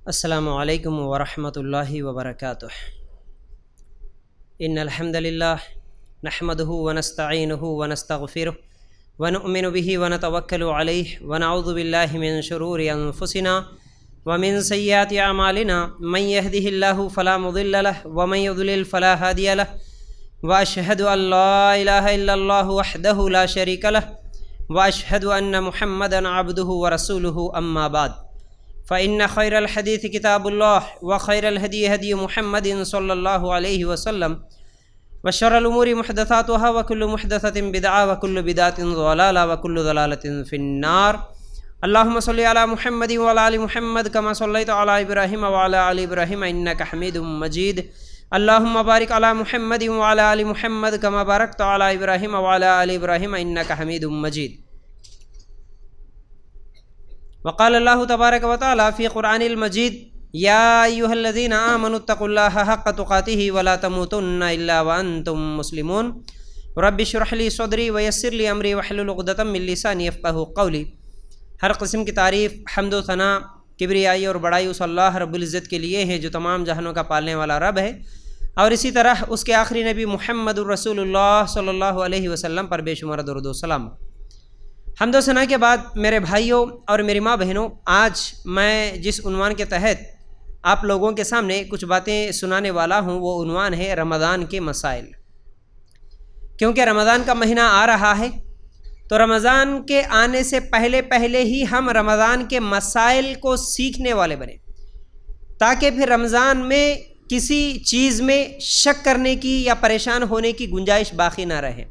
السلام علیکم ورحمۃ اللہ وبرکاتہ۔ ان الحمد للہ نحمده ونستعینه ونستغفره ونؤمن به ونتوکل علیہ ونعوذ باللہ من شرور انفسنا ومن سیئات اعمالنا من يهده الله فلا مضل له ومن يضلل فلا هادي له واشهد ان لا اله الا الله وحده لا شريك له واشهد ان محمدا عبده ورسوله اما بعد فإن خير الحديث كتاب الله وخير الهدي هدي محمد صلى الله عليه وسلم وشر الأمور محدثاتها وكل محدثة بدعة وكل بدعة ضلالة وكل ضلالة في النار۔ اللهم صل على محمد وعلى آل محمد كما صليت على إبراهيم وعلى آل إبراهيم إنك حميد مجيد۔ اللهم بارك على محمد وعلى آل محمد كما باركت على إبراهيم وعلى آل إبراهيم إنك حميد مجيد۔ وقال الله تبارك وتعالى في قرآن المجيد يا أيها الذين آمنوا اتقوا الله حق تقاته ولا تموتن إلا وأنتم مسلمون رب اشرح لي صدري ويسر لي أمري واحلل عقدة من لساني يفقهوا قولي۔ ہر قسم کی تعریف، حمد و ثنا، کبریائی اور بڑائی اس اللہ رب العزت کے لیے ہے جو تمام جہانوں کا پالنے والا رب ہے، اور اسی طرح اس کے آخری نبی محمد الرسول اللہ صلی اللہ علیہ وسلم پر بے شمار درود و سلام۔ حمد و ثنا کے بعد میرے بھائیوں اور میری ماں بہنوں، آج میں جس عنوان کے تحت آپ لوگوں کے سامنے کچھ باتیں سنانے والا ہوں وہ عنوان ہے رمضان کے مسائل۔ کیونکہ رمضان کا مہینہ آ رہا ہے تو رمضان کے آنے سے پہلے ہی ہم رمضان کے مسائل کو سیکھنے والے بنیں، تاکہ پھر رمضان میں کسی چیز میں شک کرنے کی یا پریشان ہونے کی گنجائش باقی نہ رہے۔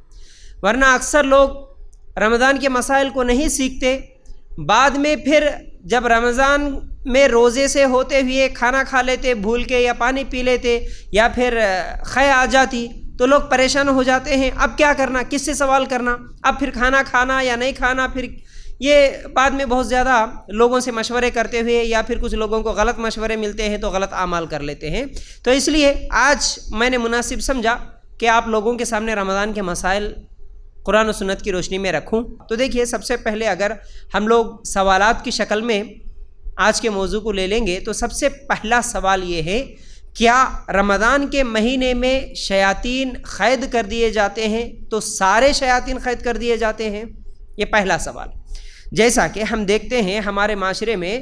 ورنہ اکثر لوگ رمضان کے مسائل کو نہیں سیکھتے، بعد میں پھر جب رمضان میں روزے سے ہوتے ہوئے کھانا کھا لیتے بھول کے یا پانی پی لیتے یا پھر خے آ جاتی تو لوگ پریشان ہو جاتے ہیں، اب کیا کرنا، کس سے سوال کرنا، اب پھر کھانا کھانا یا نہیں کھانا، پھر یہ بعد میں بہت زیادہ لوگوں سے مشورے کرتے ہوئے یا پھر کچھ لوگوں کو غلط مشورے ملتے ہیں تو غلط اعمال کر لیتے ہیں۔ تو اس لیے آج میں نے مناسب سمجھا کہ آپ لوگوں کے سامنے رمضان کے مسائل قرآن و سنت کی روشنی میں رکھوں۔ تو دیکھیے، سب سے پہلے اگر ہم لوگ سوالات کی شکل میں آج کے موضوع کو لے لیں گے تو سب سے پہلا سوال یہ ہے، کیا رمضان کے مہینے میں شیاطین قید کر دیے جاتے ہیں؟ تو سارے شیاطین قید کر دیے جاتے ہیں؟ یہ پہلا سوال۔ جیسا کہ ہم دیکھتے ہیں ہمارے معاشرے میں،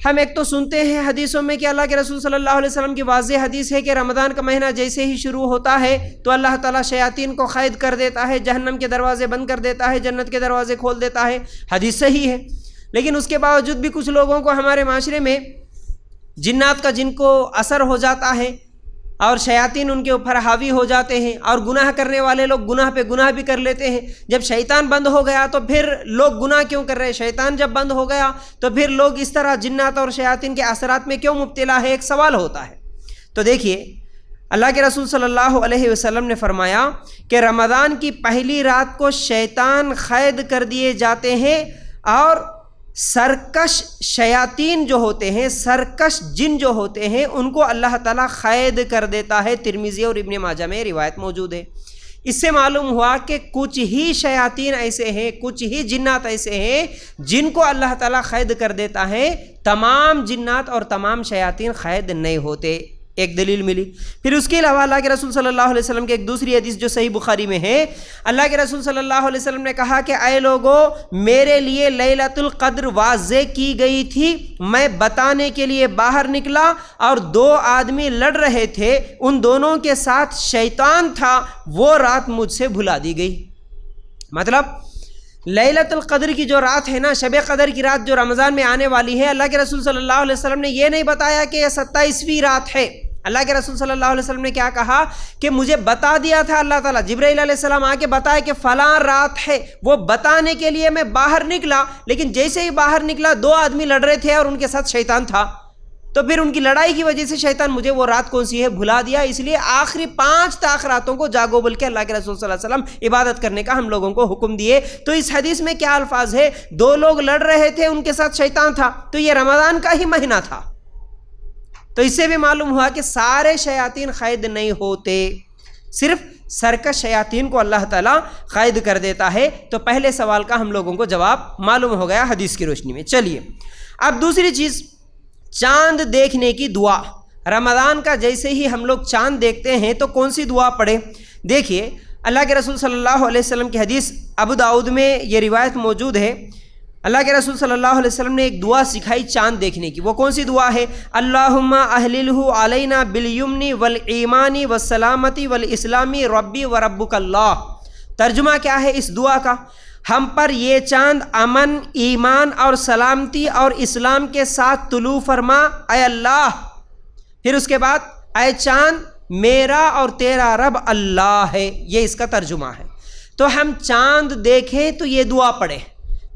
ہم ایک تو سنتے ہیں حدیثوں میں کہ اللہ کے رسول صلی اللہ علیہ وسلم کی واضح حدیث ہے کہ رمضان کا مہینہ جیسے ہی شروع ہوتا ہے تو اللہ تعالیٰ شیاطین کو قید کر دیتا ہے، جہنم کے دروازے بند کر دیتا ہے، جنت کے دروازے کھول دیتا ہے۔ حدیث صحیح ہے، لیکن اس کے باوجود بھی کچھ لوگوں کو ہمارے معاشرے میں جنات کا جن کو اثر ہو جاتا ہے اور شیاطین ان کے اوپر حاوی ہو جاتے ہیں، اور گناہ کرنے والے لوگ گناہ پہ گناہ بھی کر لیتے ہیں۔ جب شیطان بند ہو گیا تو پھر لوگ گناہ کیوں کر رہے؟ شیطان جب بند ہو گیا تو پھر لوگ اس طرح جنات اور شیاطین کے اثرات میں کیوں مبتلا ہے؟ ایک سوال ہوتا ہے۔ تو دیکھیے، اللہ کے رسول صلی اللہ علیہ وسلم نے فرمایا کہ رمضان کی پہلی رات کو شیطان قید کر دیے جاتے ہیں، اور سرکش شیاطین جو ہوتے ہیں، سرکش جن جو ہوتے ہیں، ان کو اللہ تعالیٰ قید کر دیتا ہے۔ ترمذی اور ابن ماجہ میں روایت موجود ہے۔ اس سے معلوم ہوا کہ کچھ ہی شیاطین ایسے ہیں، کچھ ہی جنات ایسے ہیں جن کو اللہ تعالیٰ قید کر دیتا ہے، تمام جنات اور تمام شیاطین قید نہیں ہوتے۔ ایک دلیل ملی۔ پھر اس کے علاوہ اللہ کے رسول صلی اللہ علیہ وسلم کی ایک دوسری حدیث جو صحیح بخاری میں ہے، اللہ کے رسول صلی اللہ علیہ وسلم نے کہا کہ اے لوگو، میرے لیے لیلۃ القدر واضح کی گئی تھی، میں بتانے کے لیے باہر نکلا اور دو آدمی لڑ رہے تھے، ان دونوں کے ساتھ شیطان تھا، وہ رات مجھ سے بھلا دی گئی۔ مطلب لیلۃ القدر کی جو رات ہے نا، شب قدر کی رات جو رمضان میں آنے والی ہے، اللہ کے رسول صلی اللہ علیہ وسلم نے یہ نہیں بتایا کہ یہ 27ویں رات ہے۔ اللہ کے رسول صلی اللہ علیہ وسلم نے کیا کہا کہ مجھے بتا دیا تھا اللہ تعالیٰ، جبرائیل علیہ السلام آ کے بتایا کہ فلاں رات ہے، وہ بتانے کے لیے میں باہر نکلا، لیکن جیسے ہی باہر نکلا دو آدمی لڑ رہے تھے اور ان کے ساتھ شیطان تھا، تو پھر ان کی لڑائی کی وجہ سے شیطان مجھے وہ رات کون سی ہے بھلا دیا۔ اس لیے آخری 5 تاخراتوں کو جاگو بول کے اللہ کے رسول صلی اللہ علیہ وسلم عبادت کرنے کا ہم لوگوں کو حکم دیے۔ تو اس حدیث میں کیا الفاظ ہے؟ دو لوگ لڑ رہے تھے، ان کے ساتھ شیطان تھا، تو یہ رمضان کا ہی مہینہ تھا۔ تو اس سے بھی معلوم ہوا کہ سارے شیاطین قید نہیں ہوتے، صرف سرکش شیاطین کو اللہ تعالیٰ قید کر دیتا ہے۔ تو پہلے سوال کا ہم لوگوں کو جواب معلوم ہو گیا حدیث کی روشنی میں۔ چلیے اب دوسری چیز، چاند دیکھنے کی دعا، رمضان کا جیسے ہی ہم لوگ چاند دیکھتے ہیں تو کون سی دعا پڑھیں؟ دیکھیے اللہ کے رسول صلی اللہ علیہ وسلم کی حدیث ابو داؤد میں یہ روایت موجود ہے، اللہ کے رسول صلی اللہ علیہ وسلم نے ایک دعا سکھائی چاند دیکھنے کی۔ وہ کون سی دعا ہے؟ اللہم اہللہ علینا بالیمن والایمان والسلامتی والاسلامی ربی وربک اللہ۔ ترجمہ کیا ہے اس دعا کا؟ ہم پر یہ چاند امن، ایمان اور سلامتی اور اسلام کے ساتھ طلوع فرما اے اللہ۔ پھر اس کے بعد اے چاند میرا اور تیرا رب اللہ ہے، یہ اس کا ترجمہ ہے۔ تو ہم چاند دیکھیں تو یہ دعا پڑھیں،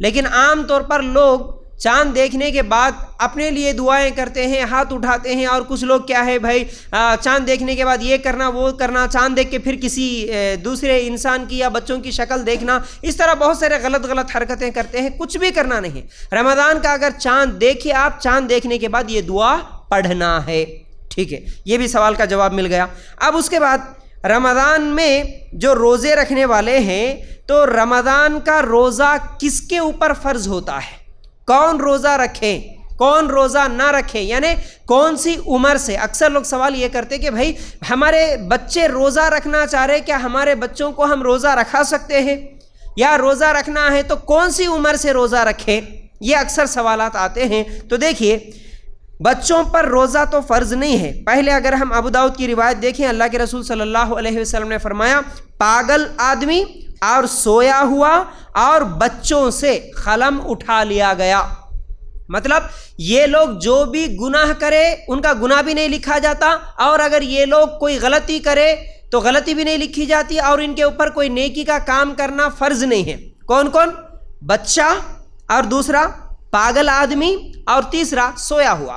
لیکن عام طور پر لوگ چاند دیکھنے کے بعد اپنے لیے دعائیں کرتے ہیں، ہاتھ اٹھاتے ہیں، اور کچھ لوگ کیا ہے بھائی چاند دیکھنے کے بعد یہ کرنا وہ کرنا، چاند دیکھ کے پھر کسی دوسرے انسان کی یا بچوں کی شکل دیکھنا، اس طرح بہت سارے غلط حرکتیں کرتے ہیں۔ کچھ بھی کرنا نہیں ہے، رمضان کا اگر چاند دیکھے آپ، چاند دیکھنے کے بعد یہ دعا پڑھنا ہے، ٹھیک ہے؟ یہ بھی سوال کا جواب مل گیا۔ اب اس کے بعد رمضان میں جو روزے رکھنے والے ہیں تو رمضان کا روزہ کس کے اوپر فرض ہوتا ہے؟ کون روزہ رکھے کون روزہ نہ رکھے، یعنی کون سی عمر سے؟ اکثر لوگ سوال یہ کرتے کہ بھائی ہمارے بچے روزہ رکھنا چاہ رہے، کیا ہمارے بچوں کو ہم روزہ رکھا سکتے ہیں؟ یا روزہ رکھنا ہے تو کون سی عمر سے روزہ رکھے؟ یہ اکثر سوالات آتے ہیں۔ تو دیکھیے بچوں پر روزہ تو فرض نہیں ہے۔ پہلے اگر ہم ابو داؤد کی روایت دیکھیں، اللہ کے رسول صلی اللہ علیہ وسلم نے فرمایا پاگل آدمی اور سویا ہوا اور بچوں سے قلم اٹھا لیا گیا، مطلب یہ لوگ جو بھی گناہ کرے ان کا گناہ بھی نہیں لکھا جاتا، اور اگر یہ لوگ کوئی غلطی کرے تو غلطی بھی نہیں لکھی جاتی، اور ان کے اوپر کوئی نیکی کا کام کرنا فرض نہیں ہے۔ کون کون؟ بچہ، اور دوسرا پاگل آدمی، اور تیسرا سویا ہوا۔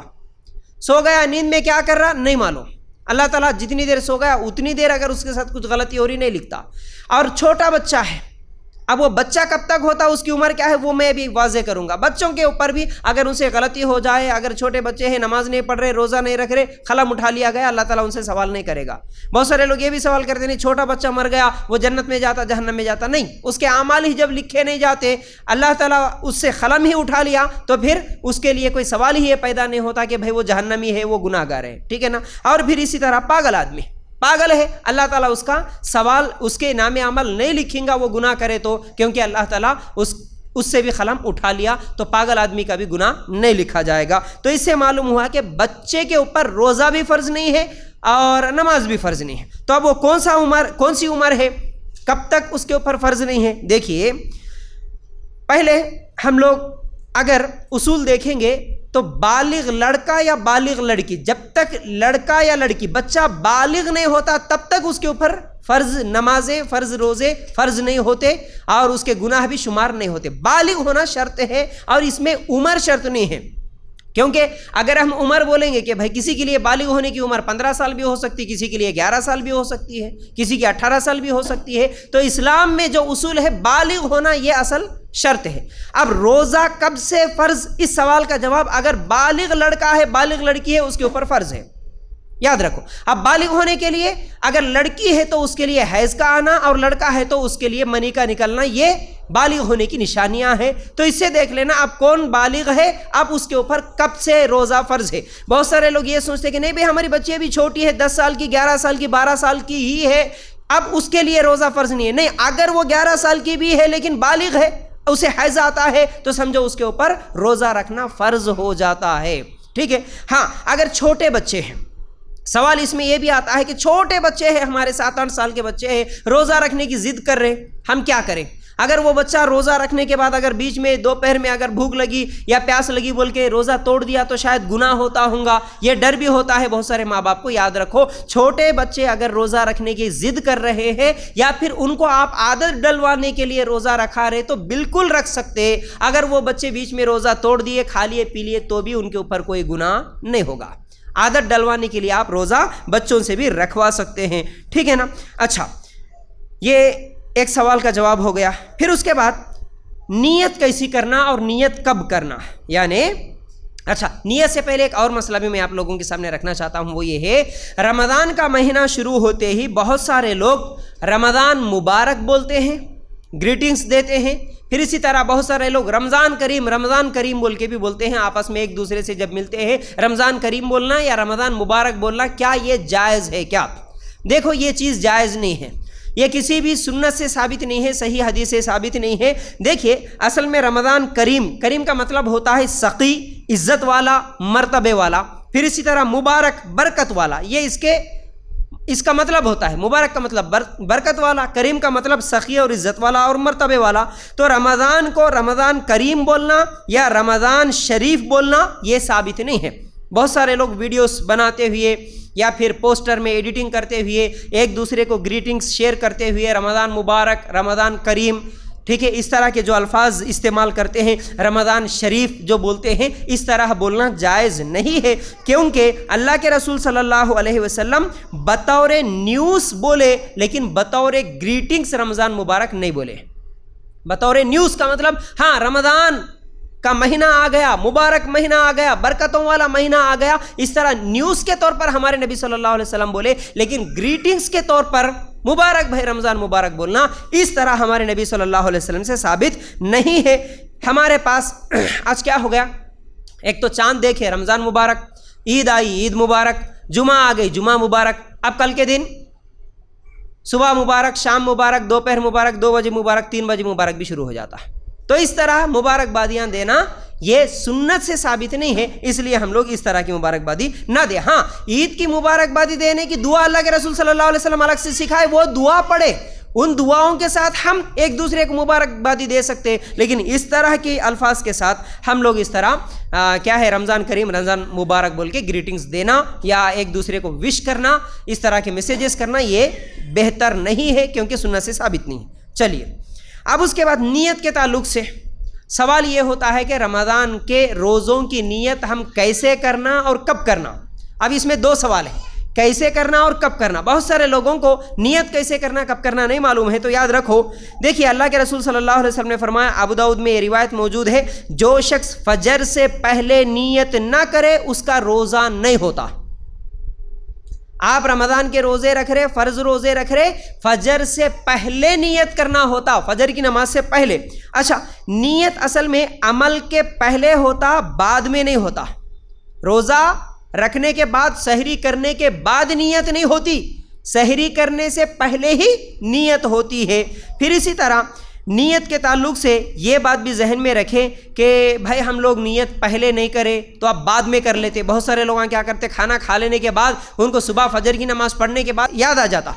سو گیا، نیند میں کیا کر رہا نہیں معلوم، اللہ تعالیٰ جتنی دیر سو گیا اتنی دیر اگر اس کے ساتھ کچھ غلطی ہو رہی نہیں لکھتا۔ اور چھوٹا بچہ ہے، اب وہ بچہ کب تک ہوتا، اس کی عمر کیا ہے وہ میں بھی واضح کروں گا۔ بچوں کے اوپر بھی اگر ان سے غلطی ہو جائے، اگر چھوٹے بچے ہیں نماز نہیں پڑھ رہے، روزہ نہیں رکھ رہے، قلم اٹھا لیا گیا، اللہ تعالیٰ ان سے سوال نہیں کرے گا۔ بہت سارے لوگ یہ بھی سوال کرتے نہیں چھوٹا بچہ مر گیا وہ جنت میں جاتا جہنم میں جاتا، نہیں، اس کے اعمال ہی جب لکھے نہیں جاتے، اللہ تعالیٰ اس سے قلم ہی اٹھا لیا تو پھر اس کے لیے کوئی سوال ہی یہ پیدا نہیں ہوتا کہ بھائی وہ جہنمی ہے، وہ گناہ گار ہے، ٹھیک ہے نا۔ اور پھر اسی طرح پاگل آدمی پاگل ہے، اللہ تعالیٰ اس کا سوال اس کے نام عمل نہیں لکھیں گا وہ گناہ کرے تو، کیونکہ اللہ تعالیٰ اس سے بھی قلم اٹھا لیا، تو پاگل آدمی کا بھی گناہ نہیں لکھا جائے گا۔ تو اس سے معلوم ہوا کہ بچے کے اوپر روزہ بھی فرض نہیں ہے اور نماز بھی فرض نہیں ہے۔ تو اب وہ کون سی عمر ہے، کب تک اس کے اوپر فرض نہیں ہے؟ دیکھیے پہلے ہم لوگ اگر اصول دیکھیں گے تو بالغ لڑکا یا بالغ لڑکی، جب تک لڑکا یا لڑکی بچہ بالغ نہیں ہوتا تب تک اس کے اوپر فرض نمازیں، فرض روزے فرض نہیں ہوتے، اور اس کے گناہ بھی شمار نہیں ہوتے۔ بالغ ہونا شرط ہے، اور اس میں عمر شرط نہیں ہے، کیونکہ اگر ہم عمر بولیں گے کہ بھائی کسی کے لیے بالغ ہونے کی عمر 15 سال بھی ہو سکتی، کسی کے لیے 11 سال بھی ہو سکتی ہے، کسی کی 18 سال بھی ہو سکتی ہے، تو اسلام میں جو اصول ہے بالغ ہونا یہ اصل شرط ہے۔ اب روزہ کب سے فرض، اس سوال کا جواب اگر بالغ لڑکا ہے بالغ لڑکی ہے اس کے اوپر فرض ہے، یاد رکھو۔ اب بالغ ہونے کے لیے اگر لڑکی ہے تو اس کے لیے حیض کا آنا، اور لڑکا ہے تو اس کے لیے منی کا نکلنا، یہ بالغ ہونے کی نشانیاں ہیں۔ تو اس سے دیکھ لینا اب کون بالغ ہے، اب اس کے اوپر کب سے روزہ فرض ہے۔ بہت سارے لوگ یہ سوچتے کہ نہیں بھائی ہماری بچی ابھی چھوٹی ہے، 10 سال کی، 11 سال کی، 12 سال کی ہی ہے، اب اس کے لیے روزہ فرض نہیں ہے۔ نہیں، اگر وہ 11 سال کی بھی ہے لیکن بالغ ہے، اسے حیض آتا ہے، تو سمجھو اس کے اوپر روزہ رکھنا فرض ہو جاتا ہے، ٹھیک ہے۔ ہاں اگر چھوٹے بچے ہیں، سوال اس میں یہ بھی آتا ہے کہ چھوٹے بچے ہیں، ہمارے 7-8 سال کے بچے ہیں، روزہ رکھنے کی ضد کر رہے، ہم کیا کریں؟ اگر وہ بچہ روزہ رکھنے کے بعد اگر بیچ میں دوپہر میں اگر بھوک لگی یا پیاس لگی بول کے روزہ توڑ دیا تو شاید گناہ ہوتا ہوگا، یہ ڈر بھی ہوتا ہے بہت سارے ماں باپ کو۔ یاد رکھو چھوٹے بچے اگر روزہ رکھنے کی ضد کر رہے ہیں یا پھر ان کو آپ عادت ڈلوانے کے لیے روزہ رکھا رہے تو بالکل رکھ سکتے۔ اگر وہ بچے بیچ میں روزہ توڑ دیے، کھا لیے، پی لیے تو بھی ان کے اوپر کوئی گناہ نہیں ہوگا۔ عادت ڈلوانے کے لیے آپ روزہ بچوں سے بھی رکھوا سکتے ہیں، ٹھیک ہے نا۔ اچھا، یہ ایک سوال کا جواب ہو گیا۔ پھر اس کے بعد نیت کیسی کرنا اور نیت کب کرنا، یعنی اچھا نیت سے پہلے ایک اور مسئلہ بھی میں آپ لوگوں کے سامنے رکھنا چاہتا ہوں، وہ یہ ہے رمضان کا مہینہ شروع ہوتے ہی بہت سارے لوگ رمضان مبارک بولتے ہیں، گریٹنگز دیتے ہیں، پھر اسی طرح بہت سارے لوگ رمضان کریم بول کے بھی بولتے ہیں آپس میں ایک دوسرے سے جب ملتے ہیں، رمضان کریم بولنا یا رمضان مبارک بولنا، کیا یہ جائز ہے کیا؟ دیکھو یہ چیز جائز نہیں ہے، یہ کسی بھی سنت سے ثابت نہیں ہے، صحیح حدیث سے ثابت نہیں ہے۔ دیکھیے اصل میں رمضان کریم کا مطلب ہوتا ہے سقی، عزت والا، مرتبے والا، پھر اسی طرح مبارک، برکت والا، یہ اس کا مطلب ہوتا ہے۔ مبارک کا مطلب برکت والا، کریم کا مطلب سخی اور عزت والا اور مرتبے والا۔ تو رمضان کو رمضان کریم بولنا یا رمضان شریف بولنا یہ ثابت نہیں ہے۔ بہت سارے لوگ ویڈیوز بناتے ہوئے یا پھر پوسٹر میں ایڈیٹنگ کرتے ہوئے ایک دوسرے کو گریٹنگز شیئر کرتے ہوئے رمضان مبارک، رمضان کریم، ٹھیک ہے، اس طرح کے جو الفاظ استعمال کرتے ہیں، رمضان شریف جو بولتے ہیں، اس طرح بولنا جائز نہیں ہے، کیونکہ اللہ کے رسول صلی اللہ علیہ وسلم بطور نیوز بولے لیکن بطور گریٹنگز رمضان مبارک نہیں بولے۔ بطور نیوز کا مطلب ہاں رمضان کا مہینہ آ گیا، مبارک مہینہ آ گیا، برکتوں والا مہینہ آ گیا، اس طرح نیوز کے طور پر ہمارے نبی صلی اللہ علیہ وسلم بولے، لیکن گریٹنگز کے طور پر مبارک بھائی رمضان مبارک بولنا اس طرح ہمارے نبی صلی اللہ علیہ وسلم سے ثابت نہیں ہے۔ ہمارے پاس آج کیا ہو گیا، ایک تو چاند دیکھے رمضان مبارک، عید آئی عید مبارک، جمعہ آ گئی جمعہ مبارک، اب کل کے دن صبح مبارک، شام مبارک، دوپہر مبارک، 2 بجے مبارک، 3 بجے مبارک بھی شروع ہو جاتا ہے۔ تو اس طرح مبارکبادیاں دینا یہ سنت سے ثابت نہیں ہے، اس لیے ہم لوگ اس طرح کی مبارکبادی نہ دیں۔ ہاں عید کی مبارکبادی دینے کی دعا اللہ کے رسول صلی اللہ علیہ وسلم الگ سے سکھائے، وہ دعا پڑھے، ان دعاؤں کے ساتھ ہم ایک دوسرے کو مبارکبادی دے سکتے ہیں، لیکن اس طرح کے الفاظ کے ساتھ ہم لوگ اس طرح کیا ہے رمضان کریم رمضان مبارک بول کے گریٹنگز دینا یا ایک دوسرے کو وش کرنا، اس طرح کے میسیجز کرنا یہ بہتر نہیں ہے، کیونکہ سنت سے ثابت نہیں ہے۔ چلیے اب اس کے بعد نیت کے تعلق سے سوال یہ ہوتا ہے کہ رمضان کے روزوں کی نیت ہم کیسے کرنا اور کب کرنا۔ اب اس میں 2 سوال ہیں، کیسے کرنا اور کب کرنا۔ بہت سارے لوگوں کو نیت کیسے کرنا کب کرنا نہیں معلوم ہے، تو یاد رکھو، دیکھیے اللہ کے رسول صلی اللہ علیہ وسلم نے فرمایا، ابو داؤد میں یہ روایت موجود ہے، جو شخص فجر سے پہلے نیت نہ کرے اس کا روزہ نہیں ہوتا۔ آپ رمضان کے روزے رکھ رہے، فرض روزے رکھ رہے، فجر سے پہلے نیت کرنا ہوتا، فجر کی نماز سے پہلے۔ اچھا نیت اصل میں عمل کے پہلے ہوتا، بعد میں نہیں ہوتا۔ روزہ رکھنے کے بعد، سحری کرنے کے بعد نیت نہیں ہوتی، سحری کرنے سے پہلے ہی نیت ہوتی ہے۔ پھر اسی طرح نیت کے تعلق سے یہ بات بھی ذہن میں رکھیں کہ بھائی ہم لوگ نیت پہلے نہیں کرے تو اب بعد میں کر لیتے۔ بہت سارے لوگ کیا کرتے، کھانا کھا لینے کے بعد ان کو صبح فجر کی نماز پڑھنے کے بعد یاد آ جاتا،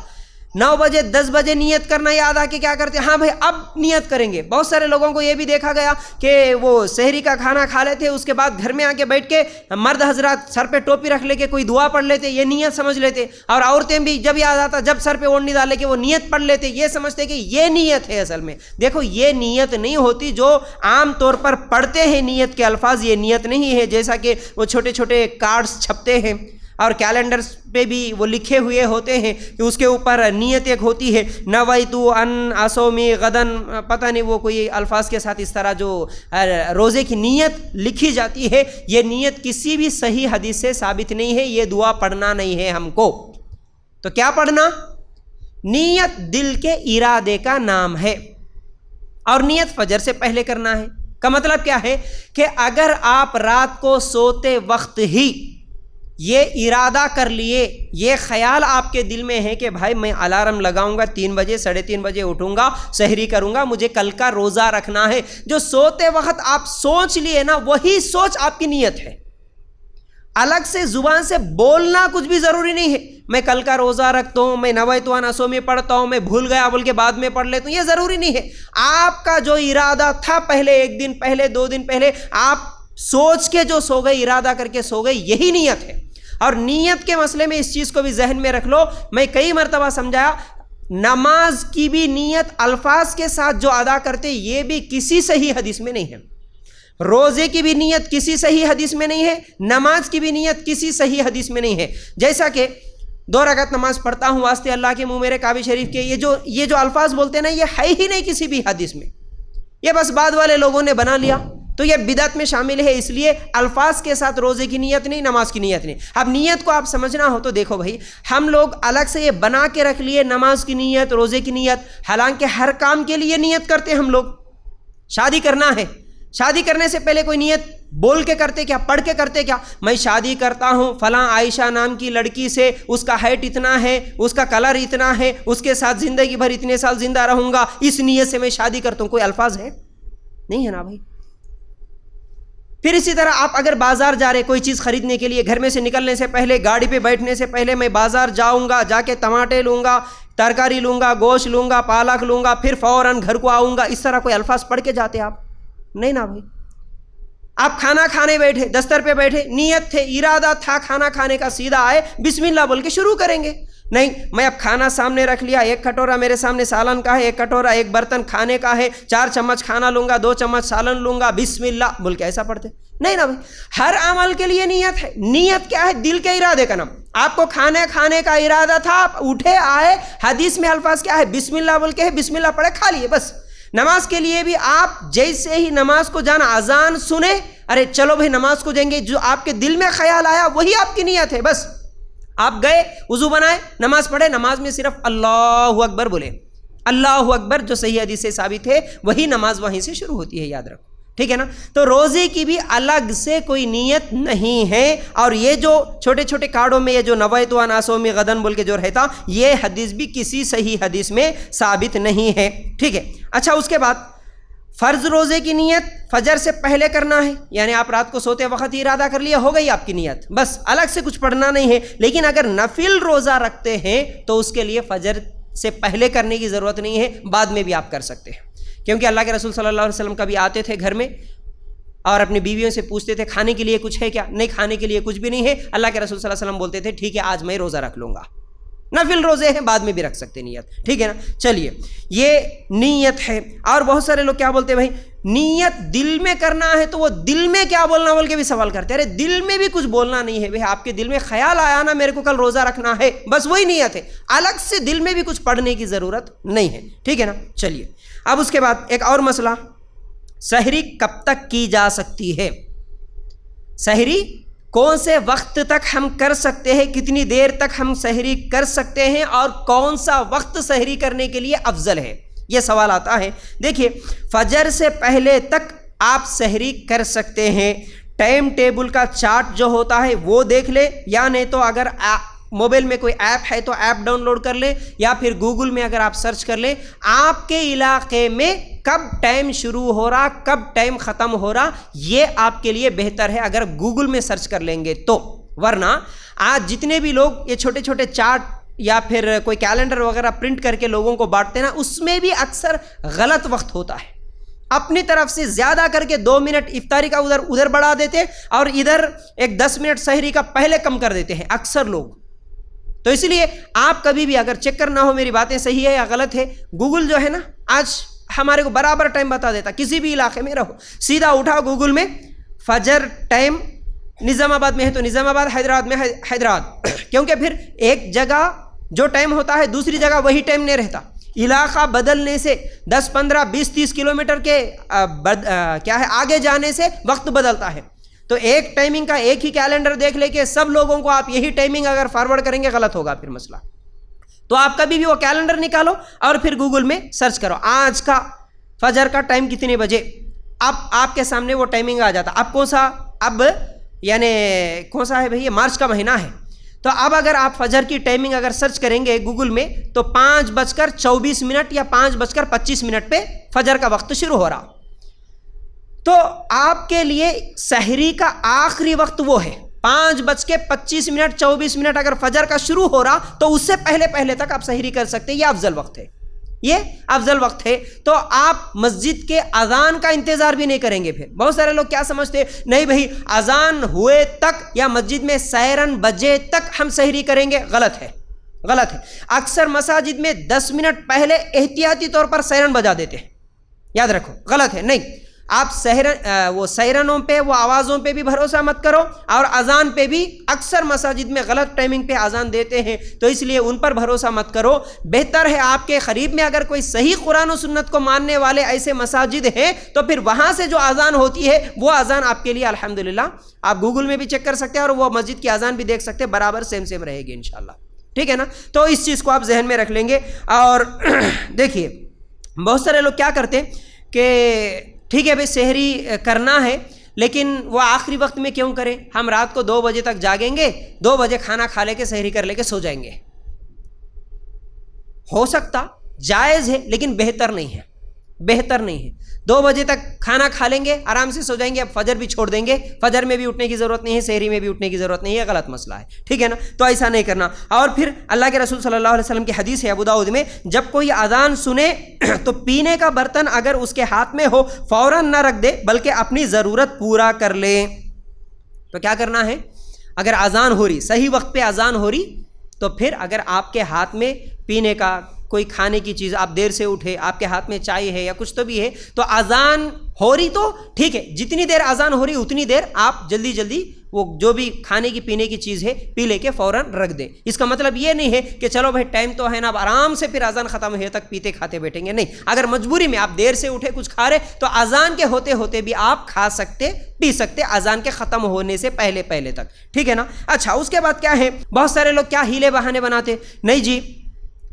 9 بجے 10 بجے نیت کرنا یاد آ کے کیا کرتے، ہاں بھائی اب نیت کریں گے۔ بہت سارے لوگوں کو یہ بھی دیکھا گیا کہ وہ سحری کا کھانا کھا لیتے، اس کے بعد گھر میں آ کے بیٹھ کے مرد حضرات سر پہ ٹوپی رکھ لے کے کوئی دعا پڑھ لیتے، یہ نیت سمجھ لیتے، اور عورتیں بھی جب یاد آتا جب سر پہ اوڑھنی ڈالے کے وہ نیت پڑھ لیتے، یہ سمجھتے کہ یہ نیت ہے۔ اصل میں دیکھو یہ نیت نہیں ہوتی، جو عام طور پر پڑھتے ہیں نیت کے الفاظ، یہ نیت نہیں ہے۔ جیسا کہ وہ چھوٹے چھوٹے کارڈز چھپتے ہیں اور کیلنڈرز پہ بھی وہ لکھے ہوئے ہوتے ہیں کہ اس کے اوپر نیت ایک ہوتی ہے، نویتو ان اصومی غدن، پتہ نہیں وہ کوئی الفاظ کے ساتھ اس طرح جو روزے کی نیت لکھی جاتی ہے، یہ نیت کسی بھی صحیح حدیث سے ثابت نہیں ہے، یہ دعا پڑھنا نہیں ہے ہم کو۔ تو کیا پڑھنا؟ نیت دل کے ارادے کا نام ہے، اور نیت فجر سے پہلے کرنا ہے۔ کا مطلب کیا ہے کہ اگر آپ رات کو سوتے وقت ہی یہ ارادہ کر لیے، یہ خیال آپ کے دل میں ہے کہ بھائی میں الارم لگاؤں گا 3 بجے، 3:30 بجے اٹھوں گا، سحری کروں گا، مجھے کل کا روزہ رکھنا ہے، جو سوتے وقت آپ سوچ لیے نا، وہی سوچ آپ کی نیت ہے۔ الگ سے زبان سے بولنا کچھ بھی ضروری نہیں ہے، میں کل کا روزہ رکھتا ہوں، میں نویتو ان اصومی پڑھتا ہوں، میں بھول گیا بول کے بعد میں پڑھ لیتا ہوں، یہ ضروری نہیں ہے۔ آپ کا جو ارادہ تھا پہلے، 1 دن پہلے، 2 دن پہلے آپ سوچ کے جو سو گئے، ارادہ کر کے سو گئے، یہی نیت ہے۔ اور نیت کے مسئلے میں اس چیز کو بھی ذہن میں رکھ لو، میں کئی مرتبہ سمجھایا، نماز کی بھی نیت الفاظ کے ساتھ جو ادا کرتے یہ بھی کسی صحیح حدیث میں نہیں ہے، روزے کی بھی نیت کسی صحیح حدیث میں نہیں ہے، نماز کی بھی نیت کسی صحیح حدیث میں نہیں ہے۔ جیسا کہ 2 رکعت نماز پڑھتا ہوں واسطے اللہ کے منہ میرے کعبہ شریف کے، یہ جو الفاظ بولتے ہیں نا، یہ ہے ہی نہیں کسی بھی حدیث میں، یہ بس بعد والے لوگوں نے بنا لیا، تو یہ بدعت میں شامل ہے۔ اس لیے الفاظ کے ساتھ روزے کی نیت نہیں، نماز کی نیت نہیں۔ اب نیت کو آپ سمجھنا ہو تو دیکھو بھائی، ہم لوگ الگ سے یہ بنا کے رکھ لیے نماز کی نیت، روزے کی نیت، حالانکہ ہر کام کے لیے نیت کرتے ہیں ہم لوگ، شادی کرنا ہے، شادی کرنے سے پہلے کوئی نیت بول کے کرتے کیا، پڑھ کے کرتے کیا؟ میں شادی کرتا ہوں فلاں عائشہ نام کی لڑکی سے، اس کا ہائٹ اتنا ہے، اس کا کلر اتنا ہے، اس کے ساتھ زندگی بھر اتنے سال زندہ رہوں گا، اس نیت سے میں شادی کرتا ہوں. کوئی الفاظ ہے؟ نہیں ہے نا بھائی. پھر اسی طرح آپ اگر بازار جا رہے کوئی چیز خریدنے کے لیے، گھر میں سے نکلنے سے پہلے، گاڑی پہ بیٹھنے سے پہلے میں بازار جاؤں گا، جا کے ٹماٹے لوں گا، ترکاری لوں گا، گوشت لوں گا، پالک لوں گا، پھر فوراً گھر کو آؤں گا، اس طرح کوئی الفاظ پڑھ کے جاتے آپ؟ نہیں نا بھائی. آپ کھانا کھانے بیٹھے، دستر پہ بیٹھے، نیت تھے، ارادہ تھا کھانا کھانے کا، سیدھا آئے بسم اللہ بول کے شروع کریں گے. نہیں، میں اب کھانا سامنے رکھ لیا، ایک کٹورا میرے سامنے سالن کا ہے، ایک کٹورا ایک برتن کھانے کا ہے، 4 چمچ کھانا لوں گا، 2 چمچ سالن لوں گا، بسم اللہ بول کے ایسا پڑھتے؟ نہیں نا بھائی. ہر عمل کے لیے نیت ہے. نیت کیا ہے؟ دل کے ارادے کا نام. آپ کو کھانا کھانے کا ارادہ تھا، آپ اٹھے آئے، حدیث میں الفاظ کیا ہے؟ بسم اللہ بول کے ہے، بسم اللہ پڑھے، کھا لیے بس. نماز کے لیے بھی آپ جیسے ہی نماز کو جانا، اذان سنے، ارے چلو بھائی نماز کو جائیں گے، جو آپ کے دل میں خیال آیا وہی آپ کی نیت ہے بس. آپ گئے، وضو بنائے، نماز پڑھے، نماز میں صرف اللہ اکبر بولے، اللہ اکبر جو صحیح حدیث سے ثابت ہے وہی نماز وہیں سے شروع ہوتی ہے، یاد رکھو. ٹھیک ہے نا؟ تو روزے کی بھی الگ سے کوئی نیت نہیں ہے. اور یہ جو چھوٹے چھوٹے کارڈوں میں یہ جو نویت ان اصوم غدن بول کے جو رہتا، یہ حدیث بھی کسی صحیح حدیث میں ثابت نہیں ہے. ٹھیک ہے. اچھا، اس کے بعد فرض روزے کی نیت فجر سے پہلے کرنا ہے، یعنی آپ رات کو سوتے وقت ہی ارادہ کر لیا، ہو گئی آپ کی نیت، بس الگ سے کچھ پڑھنا نہیں ہے. لیکن اگر نفل روزہ رکھتے ہیں تو اس کے لیے فجر سے پہلے کرنے کی ضرورت نہیں ہے، بعد میں بھی آپ کر سکتے ہیں. کیونکہ اللہ کے رسول صلی اللہ علیہ وسلم کبھی آتے تھے گھر میں اور اپنی بیویوں سے پوچھتے تھے کھانے کے لیے کچھ ہے کیا؟ نہیں، کھانے کے لیے کچھ بھی نہیں ہے. اللہ کے رسول صلی اللہ علیہ وسلم بولتے تھے ٹھیک ہے آج میں روزہ رکھ لوں گا. نفل روزے ہیں، بعد میں بھی رکھ سکتے نیت. ٹھیک ہے نا؟ چلیے، یہ نیت ہے. اور بہت سارے لوگ کیا بولتے ہیں بھائی نیت دل میں کرنا ہے، تو وہ دل میں کیا بولنا بول کے بھی سوال کرتے ہیں. ارے دل میں بھی کچھ بولنا نہیں ہے بھائی، آپ کے دل میں خیال آیا نا میرے کو کل روزہ رکھنا ہے، بس وہی نیت ہے، الگ سے دل میں بھی کچھ پڑھنے کی ضرورت نہیں ہے. ٹھیک ہے نا؟ چلیے، اب اس کے بعد ایک اور مسئلہ، سحری کب تک کی جا سکتی ہے؟ سحری کون سے وقت تک ہم کر سکتے ہیں، کتنی دیر تک ہم سحری کر سکتے ہیں، اور کون سا وقت سحری کرنے کے لیے افضل ہے؟ یہ سوال آتا ہے. دیکھیے، فجر سے پہلے تک آپ سحری کر سکتے ہیں. ٹائم ٹیبل کا چارٹ جو ہوتا ہے وہ دیکھ لے، یا نہیں تو اگر موبائل میں کوئی ایپ ہے تو ایپ ڈاؤن لوڈ کر لیں، یا پھر گوگل میں اگر آپ سرچ کر لیں آپ کے علاقے میں کب ٹائم شروع ہو رہا، کب ٹائم ختم ہو رہا، یہ آپ کے لیے بہتر ہے اگر گوگل میں سرچ کر لیں گے تو. ورنہ آج جتنے بھی لوگ یہ چھوٹے چھوٹے چارٹ یا پھر کوئی کیلنڈر وغیرہ پرنٹ کر کے لوگوں کو بانٹتے ہیں نا، اس میں بھی اکثر غلط وقت ہوتا ہے. اپنی طرف سے زیادہ کر کے 2 منٹ افطاری کا ادھر بڑھا دیتے، اور ادھر ایک 10 منٹ سحری کا پہلے کم کر دیتے ہیں اکثر لوگ. تو اس لیے آپ کبھی بھی اگر چیک کرنا ہو میری باتیں صحیح ہے یا غلط ہے، گوگل جو ہے نا آج ہمارے کو برابر ٹائم بتا دیتا. کسی بھی علاقے میں رہو، سیدھا اٹھا گوگل میں فجر ٹائم، نظام آباد میں ہے تو نظام آباد، حیدرآباد میں حیدرآباد، کیونکہ پھر ایک جگہ جو ٹائم ہوتا ہے دوسری جگہ وہی ٹائم نہیں رہتا. علاقہ بدلنے سے 10 15 20 30 کلومیٹر کے کیا ہے آگے جانے سے وقت بدلتا ہے. تو ایک ٹائمنگ کا ایک ہی کیلنڈر دیکھ لے کے سب لوگوں کو آپ یہی ٹائمنگ اگر فارورڈ کریں گے غلط ہوگا پھر مسئلہ. تو آپ کبھی بھی وہ کیلنڈر نکالو اور پھر گوگل میں سرچ کرو آج کا فجر کا ٹائم کتنے بجے، اب آپ کے سامنے وہ ٹائمنگ آ جاتا. اب کون سا، اب یعنی کون سا ہے بھئی، یہ مارچ کا مہینہ ہے. تو اب اگر آپ فجر کی ٹائمنگ اگر سرچ کریں گے گوگل میں تو 5:24 یا 5:25 پہ فجر کا وقت شروع ہو رہا. تو آپ کے لیے سحری کا آخری وقت وہ ہے 5:25 24 اگر فجر کا شروع ہو رہا تو اس سے پہلے تک آپ سحری کر سکتے ہیں. یہ افضل وقت ہے، یہ افضل وقت ہے. تو آپ مسجد کے اذان کا انتظار بھی نہیں کریں گے. پھر بہت سارے لوگ کیا سمجھتے ہیں، نہیں بھائی اذان ہوئے تک یا مسجد میں سائرن بجے تک ہم سحری کریں گے. غلط ہے، غلط ہے. اکثر مساجد میں 10 منٹ پہلے احتیاطی طور پر سائرن بجا دیتے ہیں، یاد رکھو غلط ہے. نہیں، آپ وہ سائرنوں پہ، وہ آوازوں پہ بھی بھروسہ مت کرو، اور اذان پہ بھی اکثر مساجد میں غلط ٹائمنگ پہ اذان دیتے ہیں، تو اس لیے ان پر بھروسہ مت کرو. بہتر ہے آپ کے قریب میں اگر کوئی صحیح قرآن و سنت کو ماننے والے ایسے مساجد ہیں تو پھر وہاں سے جو اذان ہوتی ہے وہ اذان آپ کے لیے الحمدللہ آپ گوگل میں بھی چیک کر سکتے ہیں اور وہ مسجد کی اذان بھی دیکھ سکتے ہیں، برابر سیم رہے گی انشاءاللہ. ٹھیک ہے نا؟ تو اس چیز کو آپ ذہن میں رکھ لیں گے. اور دیکھیے بہت سارے لوگ کیا کرتے ہیں کہ ٹھیک ہے بھائی سحری کرنا ہے، لیکن وہ آخری وقت میں کیوں کریں؟ ہم رات کو 2 بجے تک جاگیں گے، 2 بجے کھانا کھا لے کے سحری کر لے کے سو جائیں گے، ہو سکتا جائز ہے لیکن بہتر نہیں ہے، بہتر نہیں ہے۔ 2 بجے تک کھانا کھا لیں گے، آرام سے سو جائیں گے، اب فجر بھی چھوڑ دیں گے، فجر میں بھی اٹھنے کی ضرورت نہیں ہے، سحری میں بھی اٹھنے کی ضرورت نہیں ہے، یہ غلط مسئلہ ہے، ٹھیک ہے نا؟ تو ایسا نہیں کرنا۔ اور پھر اللہ کے رسول صلی اللہ علیہ وسلم کی حدیث ہے ابو داؤد میں، جب کوئی اذان سنے تو پینے کا برتن اگر اس کے ہاتھ میں ہو فوراً نہ رکھ دے بلکہ اپنی ضرورت پورا کر لے۔ تو کیا کرنا ہے؟ اگر اذان ہو رہی، صحیح وقت پہ اذان ہو رہی، تو پھر اگر آپ کے ہاتھ میں پینے کا کوئی کھانے کی چیز، آپ دیر سے اٹھے، آپ کے ہاتھ میں چائے ہے یا کچھ تو بھی ہے، تو اذان ہو رہی تو ٹھیک ہے، جتنی دیر اذان ہو رہی اتنی دیر آپ جلدی جلدی وہ جو بھی کھانے کی پینے کی چیز ہے پی لے کے فوراً رکھ دیں۔ اس کا مطلب یہ نہیں ہے کہ چلو بھائی ٹائم تو ہے نا، اب آرام سے پھر اذان ختم ہوئے تک پیتے کھاتے بیٹھیں گے، نہیں۔ اگر مجبوری میں آپ دیر سے اٹھے کچھ کھا رہے تو اذان کے ہوتے ہوتے بھی آپ کھا سکتے پی سکتے، اذان کے ختم ہونے سے پہلے پہلے تک، ٹھیک ہے نا؟ اچھا، اس کے بعد کیا ہے؟ بہت سارے لوگ کیا ہیلے بہانے بناتے، نہیں جی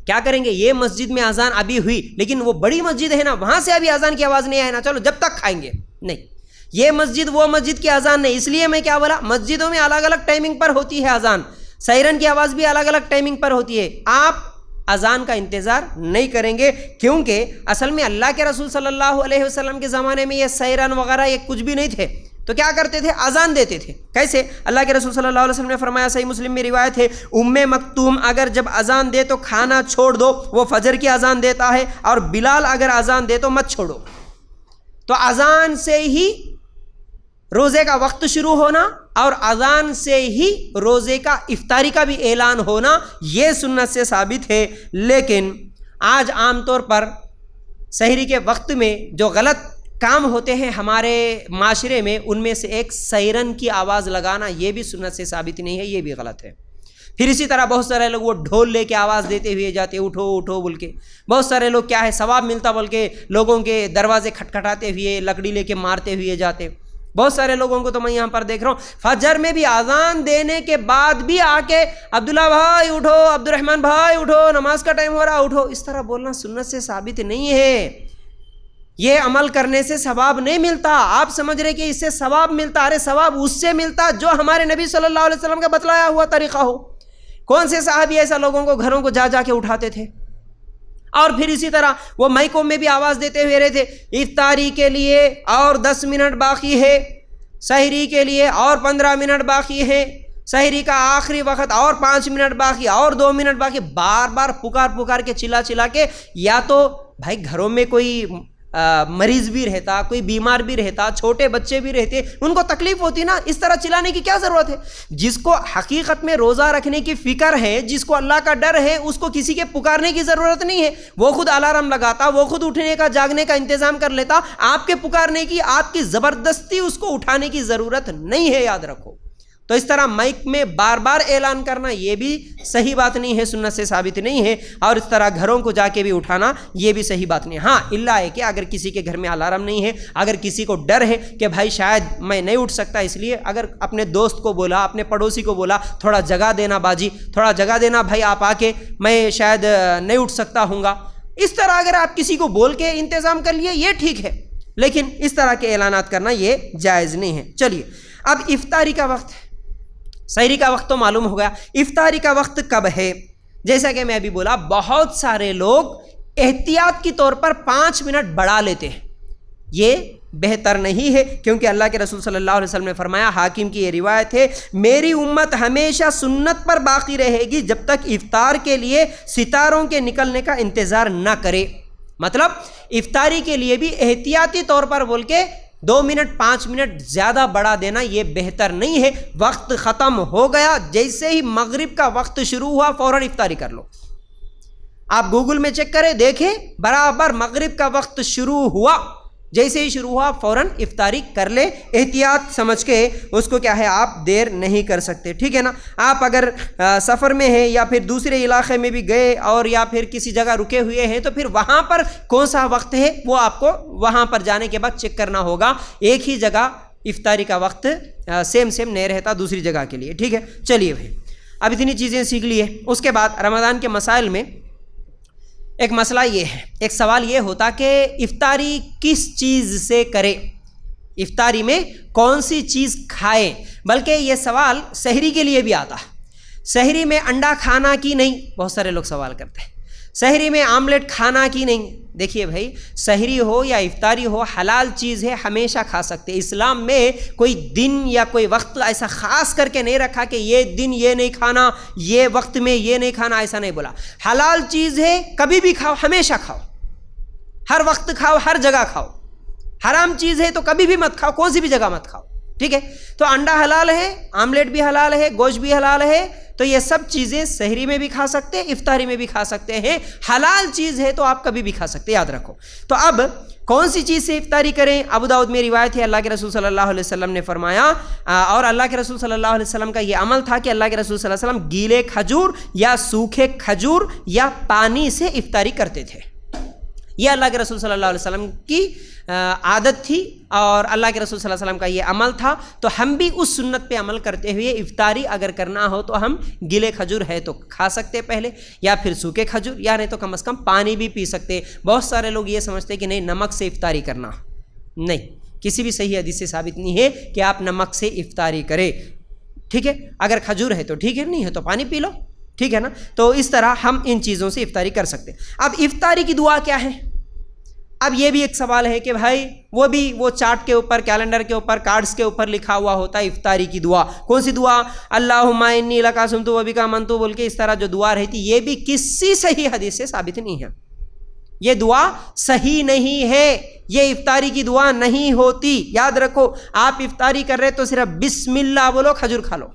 کیا کریں گے، یہ مسجد میں اذان ابھی ہوئی لیکن وہ بڑی مسجد ہے نا، وہاں سے ابھی اذان کی آواز نہیں آئے نا، چلو جب تک کھائیں گے، نہیں، یہ مسجد وہ مسجد کی اذان نہیں۔ اس لیے میں کیا بولا، مسجدوں میں الگ الگ ٹائمنگ پر ہوتی ہے اذان، سائرن کی آواز بھی الگ الگ ٹائمنگ پر ہوتی ہے، آپ اذان کا انتظار نہیں کریں گے، کیونکہ اصل میں اللہ کے رسول صلی اللہ علیہ وسلم کے زمانے میں یہ سائرن وغیرہ یہ کچھ بھی نہیں تھے، تو کیا کرتے تھے؟ اذان دیتے تھے۔ کیسے؟ اللہ کے رسول صلی اللہ علیہ وسلم نے فرمایا، صحیح مسلم میں روایت ہے، مکتوم اگر جب اذان دے تو کھانا چھوڑ دو، وہ فجر کی اذان دیتا ہے، اور بلال اگر اذان دے تو مت چھوڑو۔ تو اذان سے ہی روزے کا وقت شروع ہونا اور اذان سے ہی روزے کا افطاری کا بھی اعلان ہونا یہ سنت سے ثابت ہے۔ لیکن آج عام طور پر سحری کے وقت میں جو غلط کام ہوتے ہیں ہمارے معاشرے میں، ان میں سے ایک سائرن کی آواز لگانا، یہ بھی سنت سے ثابت نہیں ہے، یہ بھی غلط ہے۔ پھر اسی طرح بہت سارے لوگ وہ ڈھول لے کے آواز دیتے ہوئے جاتے، اٹھو اٹھو بول کے، بہت سارے لوگ کیا ہے ثواب ملتا بول کے لوگوں کے دروازے کھٹکھٹاتے ہوئے، لکڑی لے کے مارتے ہوئے جاتے۔ بہت سارے لوگوں کو تو میں یہاں پر دیکھ رہا ہوں فجر میں بھی اذان دینے کے بعد بھی آ کے عبداللہ بھائی اٹھو، عبد الرحمن بھائی اٹھو، نماز کا ٹائم ہو رہا اٹھو، اس طرح بولنا سنت سے ثابت نہیں ہے۔ یہ عمل کرنے سے ثواب نہیں ملتا۔ آپ سمجھ رہے کہ اس سے ثواب ملتا، ارے ثواب اس سے ملتا جو ہمارے نبی صلی اللہ علیہ وسلم کا بتلایا ہوا طریقہ ہو۔ کون سے صحابی ایسا لوگوں کو گھروں کو جا کے اٹھاتے تھے؟ اور پھر اسی طرح وہ مائکوں میں بھی آواز دیتے ہوئے رہتے، افطاری کے لیے اور 10 منٹ باقی ہے، سحری کے لیے اور 15 منٹ باقی ہے، سحری کا آخری وقت اور 5 منٹ باقی اور 2 منٹ باقی، بار بار پکار کے چلا کے، یا تو بھائی گھروں میں کوئی مریض بھی رہتا، کوئی بیمار بھی رہتا، چھوٹے بچے بھی رہتے، ان کو تکلیف ہوتی نا، اس طرح چلانے کی کیا ضرورت ہے؟ جس کو حقیقت میں روزہ رکھنے کی فکر ہے، جس کو اللہ کا ڈر ہے، اس کو کسی کے پکارنے کی ضرورت نہیں ہے، وہ خود الارم لگاتا، وہ خود اٹھنے کا جاگنے کا انتظام کر لیتا، آپ کے پکارنے کی، آپ کی زبردستی اس کو اٹھانے کی ضرورت نہیں ہے، یاد رکھو۔ تو اس طرح مائک میں بار بار اعلان کرنا یہ بھی صحیح بات نہیں ہے، سنت سے ثابت نہیں ہے، اور اس طرح گھروں کو جا کے بھی اٹھانا یہ بھی صحیح بات نہیں ہے۔ ہاں اللہ ہے کہ اگر کسی کے گھر میں الارم نہیں ہے، اگر کسی کو ڈر ہے کہ بھائی شاید میں نہیں اٹھ سکتا، اس لیے اگر اپنے دوست کو بولا، اپنے پڑوسی کو بولا تھوڑا جگہ دینا باجی، تھوڑا جگہ دینا بھائی، آپ آ کے، میں شاید نہیں اٹھ سکتا ہوں گا، اس طرح اگر آپ کسی کو بول کے انتظام کر لیے یہ ٹھیک ہے، لیکن اس طرح کے اعلانات کرنا یہ جائز نہیں ہے۔ چلیے اب افطاری کا وقت، سحری کا وقت تو معلوم ہو گیا، افطاری کا وقت کب ہے؟ جیسا کہ میں ابھی بولا، بہت سارے لوگ احتیاط کی طور پر 5 منٹ بڑھا لیتے ہیں، یہ بہتر نہیں ہے، کیونکہ اللہ کے رسول صلی اللہ علیہ وسلم نے فرمایا، حاکم کی یہ روایت ہے، میری امت ہمیشہ سنت پر باقی رہے گی جب تک افطار کے لیے ستاروں کے نکلنے کا انتظار نہ کرے۔ مطلب افطاری کے لیے بھی احتیاطی طور پر بول کے 2 منٹ 5 منٹ زیادہ بڑھا دینا یہ بہتر نہیں ہے۔ وقت ختم ہو گیا، جیسے ہی مغرب کا وقت شروع ہوا فوراً افطاری کر لو۔ آپ گوگل میں چیک کریں، دیکھیں برابر مغرب کا وقت شروع ہوا، جیسے ہی شروع ہوا فوراً افطاری کر لے، احتیاط سمجھ کے اس کو کیا ہے آپ دیر نہیں کر سکتے، ٹھیک ہے نا۔ آپ اگر سفر میں ہیں یا پھر دوسرے علاقے میں بھی گئے اور یا پھر کسی جگہ رکے ہوئے ہیں تو پھر وہاں پر کون سا وقت ہے وہ آپ کو وہاں پر جانے کے بعد چیک کرنا ہوگا، ایک ہی جگہ افطاری کا وقت سیم نہیں رہتا دوسری جگہ کے لیے، ٹھیک ہے۔ چلیے بھائی اب اتنی چیزیں سیکھ لیے، اس کے بعد رمضان کے مسائل میں ایک مسئلہ یہ ہے، ایک سوال یہ ہوتا کہ افطاری کس چیز سے کرے، افطاری میں کون سی چیز کھائے، بلکہ یہ سوال سحری کے لیے بھی آتا ہے۔ سحری میں انڈا کھانا کی نہیں، بہت سارے لوگ سوال کرتے ہیں، سحری میں آملیٹ کھانا کی نہیں۔ دیکھیے بھائی، سحری ہو یا افطاری ہو، حلال چیز ہے، ہمیشہ کھا سکتے۔ اسلام میں کوئی دن یا کوئی وقت ایسا خاص کر کے نہیں رکھا کہ یہ دن یہ نہیں کھانا، یہ وقت میں یہ نہیں کھانا، ایسا نہیں بولا۔ حلال چیز ہے، کبھی بھی کھاؤ، ہمیشہ کھاؤ، ہر وقت کھاؤ، ہر جگہ کھاؤ۔ حرام چیز ہے تو کبھی بھی مت کھاؤ، کون سی بھی جگہ مت کھاؤ، ٹھیک ہے؟ تو انڈا حلال ہے، آملیٹ بھی حلال ہے، گوشت بھی حلال ہے، تو یہ سب چیزیں سحری میں بھی کھا سکتے ہیں، افطاری میں بھی کھا سکتے ہیں۔ حلال چیز ہے تو آپ کبھی بھی کھا سکتے ہیں، یاد رکھو۔ تو اب کون سی چیز سے افطاری کریں؟ ابو داؤد میں روایت ہے، اللہ کے رسول صلی اللہ علیہ وسلم نے فرمایا، اور اللہ کے رسول صلی اللہ علیہ وسلم کا یہ عمل تھا کہ اللہ کے رسول صلی اللہ علیہ وسلم گیلے کھجور یا سوکھے کھجور یا پانی سے افطاری کرتے تھے۔ یہ اللہ کے رسول صلی اللہ علیہ وسلم کی عادت تھی اور اللہ کے رسول صلی اللہ علیہ وسلم کا یہ عمل تھا، تو ہم بھی اس سنت پہ عمل کرتے ہوئے افطاری اگر کرنا ہو تو ہم گیلے کھجور ہے تو کھا سکتے پہلے، یا پھر سوکھے کھجور، یا نہیں تو کم از کم پانی بھی پی سکتے۔ بہت سارے لوگ یہ سمجھتے کہ نہیں، نمک سے افطاری کرنا، نہیں، کسی بھی صحیح حدیث سے ثابت نہیں ہے کہ آپ نمک سے افطاری کریں، ٹھیک ہے؟ اگر کھجور ہے تو ٹھیک ہے، نہیں ہے تو پانی پی لو، ٹھیک ہے نا؟ تو اس طرح ہم ان چیزوں سے افطاری کر سکتے۔ اب افطاری کی دعا کیا ہے؟ اب یہ بھی ایک سوال ہے کہ بھائی وہ چارٹ کے اوپر، کیلنڈر کے اوپر، کارڈز کے اوپر لکھا ہوا ہوتا ہے افطاری کی دعا، کون سی دعا؟ اللہم انی لک صمت و بک آمنت بول کے اس طرح جو دعا رہتی، یہ بھی کسی صحیح حدیث سے ثابت نہیں ہے۔ یہ دعا صحیح نہیں ہے، یہ افطاری کی دعا نہیں ہوتی، یاد رکھو۔ آپ افطاری کر رہے تو صرف بسم اللہ بولو، کھجور کھا لو،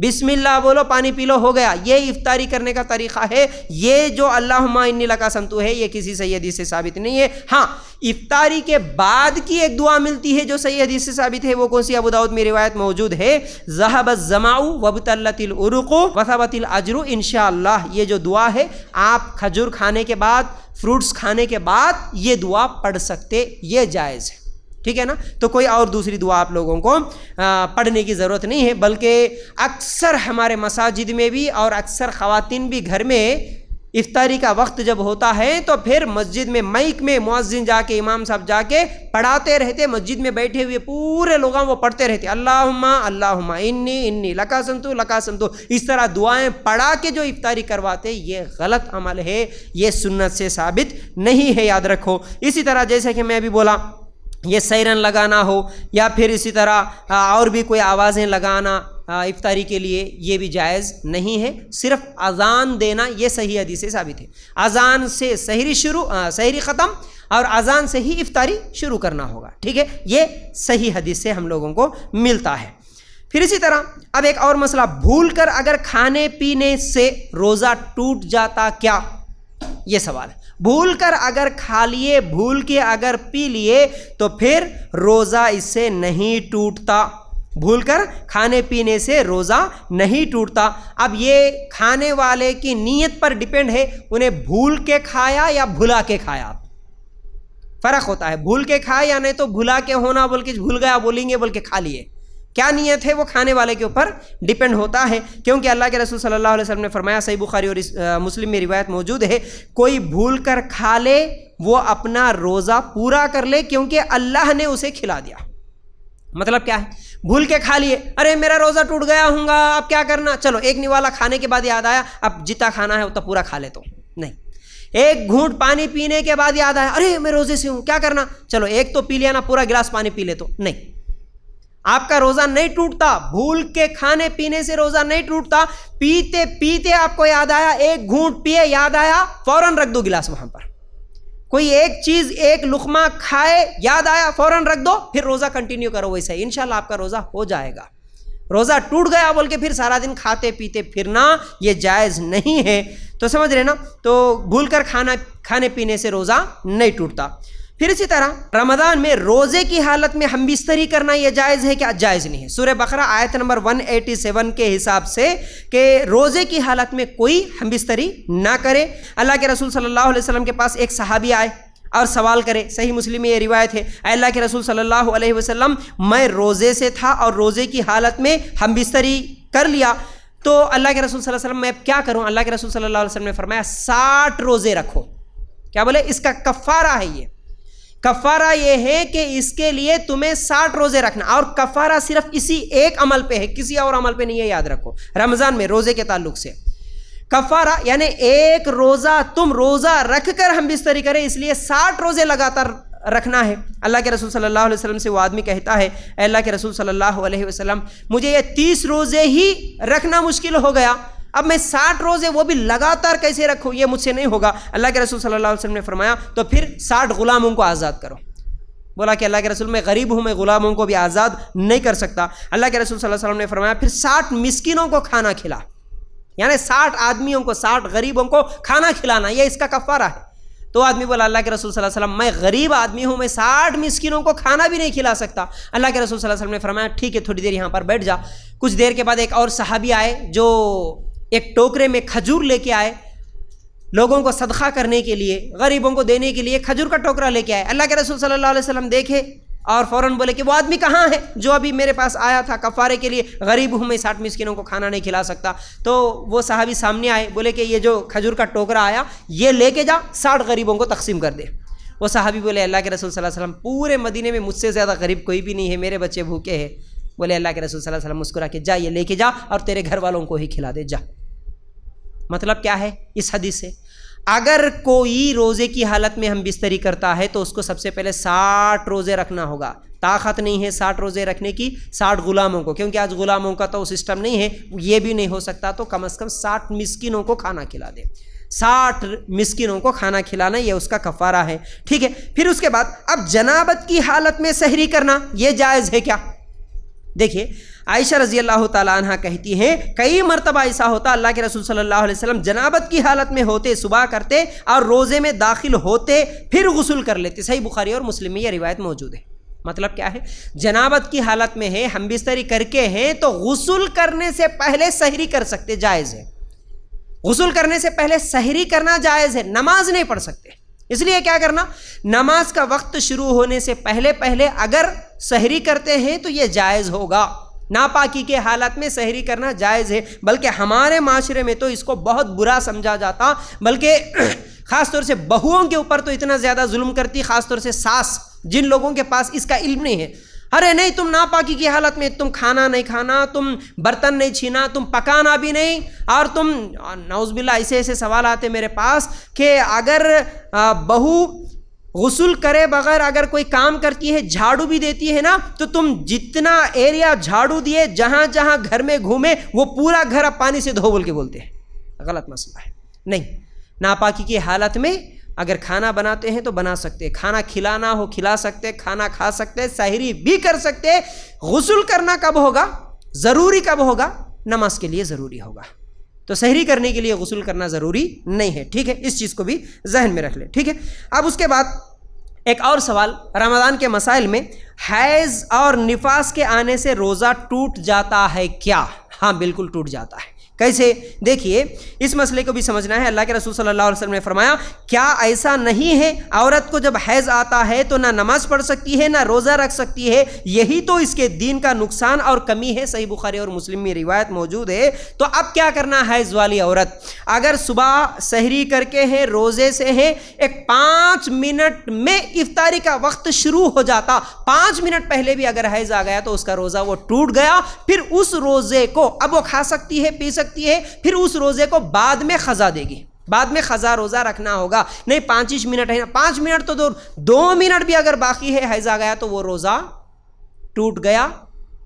بسم اللہ بولو، پانی پی لو، ہو گیا۔ یہ افطاری کرنے کا طریقہ ہے۔ یہ جو اللہم انی لک صمت ہے، یہ کسی صحیح حدیث سے ثابت نہیں ہے۔ ہاں، افطاری کے بعد کی ایک دعا ملتی ہے جو صحیح حدیث سے ثابت ہے، وہ کون سی؟ ابو داؤد میں روایت موجود ہے، ذهب الظمأ وابتلت العروق وثبت الاجر انشاءاللہ۔ یہ جو دعا ہے، آپ کھجور کھانے کے بعد، فروٹس کھانے کے بعد یہ دعا پڑھ سکتے، یہ جائز ہے، ٹھیک ہے نا؟ تو کوئی اور دوسری دعا آپ لوگوں کو پڑھنے کی ضرورت نہیں ہے، بلکہ اکثر ہمارے مساجد میں بھی اور اکثر خواتین بھی گھر میں افطاری کا وقت جب ہوتا ہے تو پھر مسجد میں مائک میں مؤذن جا کے، امام صاحب جا کے پڑھاتے رہتے، مسجد میں بیٹھے ہوئے پورے لوگاں وہ پڑھتے رہتے، اللہم انی لک صمت، اس طرح دعائیں پڑھا کے جو افطاری کرواتے، یہ غلط عمل ہے، یہ سنت سے ثابت نہیں ہے، یاد رکھو۔ اسی طرح جیسے کہ میں ابھی بولا، یہ سیرن لگانا ہو یا پھر اسی طرح اور بھی کوئی آوازیں لگانا افطاری کے لیے، یہ بھی جائز نہیں ہے۔ صرف اذان دینا یہ صحیح حدیث سے ثابت ہے، اذان سے سحری ختم اور اذان سے ہی افطاری شروع کرنا ہوگا، ٹھیک ہے؟ یہ صحیح حدیث سے ہم لوگوں کو ملتا ہے۔ پھر اسی طرح اب ایک اور مسئلہ، بھول کر اگر کھانے پینے سے روزہ ٹوٹ جاتا کیا؟ یہ سوال ہے۔ بھول کر اگر کھا لیے، بھول کے اگر پی لیے تو پھر روزہ اس سے نہیں ٹوٹتا، بھول کر کھانے پینے سے روزہ نہیں ٹوٹتا۔ اب یہ کھانے والے کی نیت پر ڈیپینڈ ہے، انہیں بھول کے کھایا یا بھلا کے کھایا، فرق ہوتا ہے۔ بھول کے کھایا یا نہیں تو بھلا کے ہونا بول کے بھول گیا بولیں گے، بول کے کھا لیے، کیا نیت ہے وہ کھانے والے کے اوپر ڈیپینڈ ہوتا ہے، کیونکہ اللہ کے رسول صلی اللہ علیہ وسلم نے فرمایا، صحیح بخاری اور مسلم میں روایت موجود ہے، کوئی بھول کر کھا لے وہ اپنا روزہ پورا کر لے، کیونکہ اللہ نے اسے کھلا دیا۔ مطلب کیا ہے؟ بھول کے کھا لیے، ارے میرا روزہ ٹوٹ گیا ہوں گا، اب کیا کرنا؟ چلو ایک نوالا کھانے کے بعد یاد آیا، اب جتنا کھانا ہے اتنا پورا کھا لے، تو نہیں۔ ایک گھونٹ پانی پینے کے بعد یاد آیا، ارے میں روزے سے ہوں، کیا کرنا؟ چلو ایک تو پی لیا نا، پورا گلاس پانی پی لے، تو نہیں، آپ کا روزہ نہیں ٹوٹتا۔ بھول کے کھانے پینے سے روزہ نہیں ٹوٹتا، پیتے پیتے آپ کو یاد آیا، ایک گھونٹ پیے، یاد آیا، فوراً رکھ دو گلاس وہاں پر۔ کوئی ایک چیز، ایک لقمہ کھائے، یاد آیا، فوراً رکھ دو، پھر روزہ کنٹینیو کرو ویسے ہی، انشاءاللہ آپ کا روزہ ہو جائے گا۔ روزہ ٹوٹ گیا بول کے پھر سارا دن کھاتے پیتے پھرنا، یہ جائز نہیں ہے۔ تو سمجھ رہے نا؟ تو بھول کر کھانے پینے سے روزہ نہیں ٹوٹتا۔ پھر اسی طرح رمضان میں روزے کی حالت میں ہم بستری کرنا یہ جائز ہے کیا؟ جائز نہیں ہے۔ سورہ بقرہ آیت نمبر 187 کے حساب سے کہ روزے کی حالت میں کوئی ہم بستری نہ کرے۔ اللہ کے رسول صلی اللہ علیہ وسلم کے پاس ایک صحابی آئے اور سوال کرے، صحیح مسلم میں یہ روایت ہے، اے اللہ کے رسول صلی اللہ علیہ وسلم، میں روزے سے تھا اور روزے کی حالت میں ہم بستری کر لیا، تو اللہ کے رسول صلی اللہ علیہ وسلم میں کیا کروں؟ اللہ کے رسول صلی اللہ علیہ وسلم نے فرمایا 60 روزے رکھو، کیا بولے؟ اس کا کفارہ ہے. یہ کفارہ یہ ہے کہ اس کے لیے تمہیں 60 روزے رکھنا. اور کفارہ صرف اسی ایک عمل پہ ہے, کسی اور عمل پہ نہیں ہے, یاد رکھو. رمضان میں روزے کے تعلق سے کفارہ یعنی ایک روزہ تم روزہ رکھ کر ہم بستری کریں, اس لیے 60 روزے لگاتار رکھنا ہے. اللہ کے رسول صلی اللہ علیہ وسلم سے وہ آدمی کہتا ہے, اے اللہ کے رسول صلی اللہ علیہ وسلم, مجھے یہ 30 روزے ہی رکھنا مشکل ہو گیا, اب میں 60 روزے وہ بھی لگاتار کیسے رکھوں, یہ مجھ سے نہیں ہوگا. اللہ کے رسول صلی اللہ علیہ وسلم نے فرمایا تو پھر 60 غلاموں کو آزاد کرو. بولا کہ اللہ کے رسول, میں غریب ہوں, میں غلاموں کو بھی آزاد نہیں کر سکتا. اللہ کے رسول صلی اللہ علیہ وسلم نے فرمایا پھر 60 مسکینوں کو کھانا کھلا, یعنی 60 آدمیوں کو, 60 غریبوں کو کھانا کھلانا, یہ اس کا کفارہ ہے. تو آدمی بولا اللہ کے رسول صلی اللہ علیہ وسلم, میں غریب آدمی ہوں, میں 60 مسکینوں کو کھانا بھی نہیں کھلا سکتا. اللہ کے رسول صلی اللہ علیہ وسلم نے فرمایا ٹھیک ہے, تھوڑی دیر یہاں پر بیٹھ جا. کچھ دیر کے بعد ایک اور صحابی آئے جو ایک ٹوکرے میں کھجور لے کے آئے, لوگوں کو صدقہ کرنے کے لیے, غریبوں کو دینے کے لیے کھجور کا ٹوکرا لے کے آئے. اللہ کے رسول صلی اللہ علیہ وسلم دیکھے اور فوراً بولے کہ وہ آدمی کہاں ہے جو ابھی میرے پاس آیا تھا کفارے کے لیے, غریب ہوں میں 60 مسکینوں کو کھانا نہیں کھلا سکتا. تو وہ صحابی سامنے آئے, بولے کہ یہ جو کھجور کا ٹوکرا آیا یہ لے کے جا, 60 غریبوں کو تقسیم کر دے. وہ صحابی بولے اللہ کے رسول صلی اللہ علیہ وسلم, پورے مدینے میں مجھ سے زیادہ غریب کوئی بھی نہیں ہے, میرے بچے بھوکے ہیں. بولے اللہ کے رسول صلی اللہ علیہ وسلم مسکرا کے, جا یہ لے کے جا اور تیرے گھر والوں کو ہی کھلا دے, جا. مطلب کیا ہے اس حدیث سے؟ اگر کوئی روزے کی حالت میں ہم بستری کرتا ہے تو اس کو سب سے پہلے 60 روزے رکھنا ہوگا. طاقت نہیں ہے 60 روزے رکھنے کی 60 غلاموں کو, کیونکہ آج غلاموں کا تو سسٹم نہیں ہے, یہ بھی نہیں ہو سکتا, تو کم از کم 60 مسکینوں کو کھانا کھلا دے. 60 مسکینوں کو کھانا کھلانا یہ اس کا کفارہ ہے. ٹھیک ہے, پھر اس کے بعد اب جنابت کی حالت میں سحری کرنا یہ جائز ہے کیا؟ دیکھیے عائشہ رضی اللہ تعالیٰ عنہ کہتی ہیں کئی مرتبہ ایسا ہوتا اللہ کے رسول صلی اللہ علیہ وسلم جنابت کی حالت میں ہوتے, صبح کرتے اور روزے میں داخل ہوتے پھر غسل کر لیتے. صحیح بخاری اور مسلم میں یہ روایت موجود ہے. مطلب کیا ہے؟ جنابت کی حالت میں ہے, ہم بستری کر کے ہیں, تو غسل کرنے سے پہلے سحری کر سکتے, جائز ہے. غسل کرنے سے پہلے سحری کرنا جائز ہے, نماز نہیں پڑھ سکتے. اس لیے کیا کرنا, نماز کا وقت شروع ہونے سے پہلے پہلے اگر سحری کرتے ہیں تو یہ جائز ہوگا. ناپاکی کے حالت میں سحری کرنا جائز ہے, بلکہ ہمارے معاشرے میں تو اس کو بہت برا سمجھا جاتا, بلکہ خاص طور سے بہوؤں کے اوپر تو اتنا زیادہ ظلم کرتی, خاص طور سے ساس, جن لوگوں کے پاس اس کا علم نہیں ہے. ارے نہیں, تم ناپاکی کی حالت میں تم کھانا نہیں کھانا, تم برتن نہیں چھینا, تم پکانا بھی نہیں, اور تم نعوذ باللہ ایسے ایسے سوال آتے میرے پاس کہ اگر بہو غسل کرے بغیر اگر کوئی کام کرتی ہے, جھاڑو بھی دیتی ہے نا, تو تم جتنا ایریا جھاڑو دیے, جہاں جہاں گھر میں گھومے, وہ پورا گھر اب پانی سے دھو بول کے بولتے ہیں. غلط مسئلہ ہے. نہیں, ناپاکی کی حالت میں اگر کھانا بناتے ہیں تو بنا سکتے, کھانا کھلانا ہو کھلا سکتے, کھانا کھا سکتے, سحری بھی کر سکتے. غسل کرنا کب ہوگا, ضروری کب ہوگا, نماز کے لیے ضروری ہوگا. تو سحری کرنے کے لیے غسل کرنا ضروری نہیں ہے. ٹھیک ہے, اس چیز کو بھی ذہن میں رکھ لیں. ٹھیک ہے, اب اس کے بعد ایک اور سوال, رمضان کے مسائل میں حیض اور نفاس کے آنے سے روزہ ٹوٹ جاتا ہے کیا؟ ہاں بالکل ٹوٹ جاتا ہے. کیسے؟ دیکھیے اس مسئلے کو بھی سمجھنا ہے. اللہ کے رسول صلی اللہ علیہ وسلم نے فرمایا کیا ایسا نہیں ہے عورت کو جب حیض آتا ہے تو نہ نماز پڑھ سکتی ہے نہ روزہ رکھ سکتی ہے, یہی تو اس کے دین کا نقصان اور کمی ہے. صحیح بخاری اور مسلم میں روایت موجود ہے. تو اب کیا کرنا حیض والی عورت, اگر صبح سحری کر کے ہے, روزے سے ہے, ایک 5 منٹ میں افطاری کا وقت شروع ہو جاتا, 5 منٹ پہلے بھی اگر حیض آ گیا تو اس کا روزہ وہ ٹوٹ گیا. پھر اس روزے کو اب وہ کھا سکتی ہے, پی سکتی ہے, پھر اس روزے کو بعد میں قضا دے گی, بعد میں قضا روزہ رکھنا ہوگا. نہیں 5 منٹ ہے, 5 منٹ تو 2 منٹ بھی اگر باقی ہے, حیض آ گیا تو وہ روزہ ٹوٹ گیا,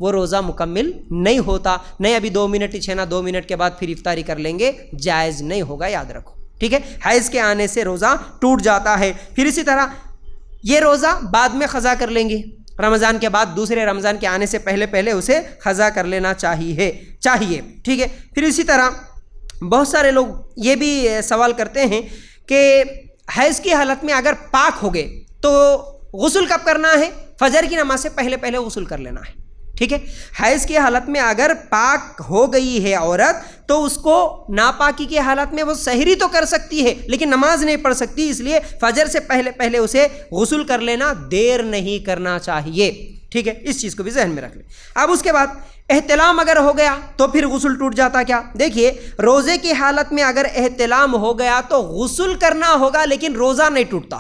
وہ روزہ مکمل نہیں ہوتا. نہیں ابھی 2 منٹ ہی چھینا, 2 منٹ کے بعد پھر افطاری کر لیں گے, جائز نہیں ہوگا, یاد رکھو. ٹھیک ہے, حیض کے آنے سے روزہ ٹوٹ جاتا ہے. پھر اسی طرح یہ روزہ بعد میں قضا کر لیں گے, رمضان کے بعد دوسرے رمضان کے آنے سے پہلے پہلے اسے قضا کر لینا چاہیے. ٹھیک ہے, پھر اسی طرح بہت سارے لوگ یہ بھی سوال کرتے ہیں کہ حیض کی حالت میں اگر پاک ہو گئے تو غسل کب کرنا ہے؟ فجر کی نماز سے پہلے پہلے غسل کر لینا ہے. ٹھیک ہے, حیض کی حالت میں اگر پاک ہو گئی ہے عورت تو اس کو ناپاکی کی حالت میں وہ سحری تو کر سکتی ہے لیکن نماز نہیں پڑھ سکتی, اس لیے فجر سے پہلے پہلے اسے غسل کر لینا, دیر نہیں کرنا چاہیے. ٹھیک ہے، اس چیز کو بھی ذہن میں رکھ لیں۔ اب اس کے بعد احتلام اگر ہو گیا تو پھر غسل ٹوٹ جاتا کیا؟ دیکھیے روزے کی حالت میں اگر احتلام ہو گیا تو غسل کرنا ہوگا، لیکن روزہ نہیں ٹوٹتا،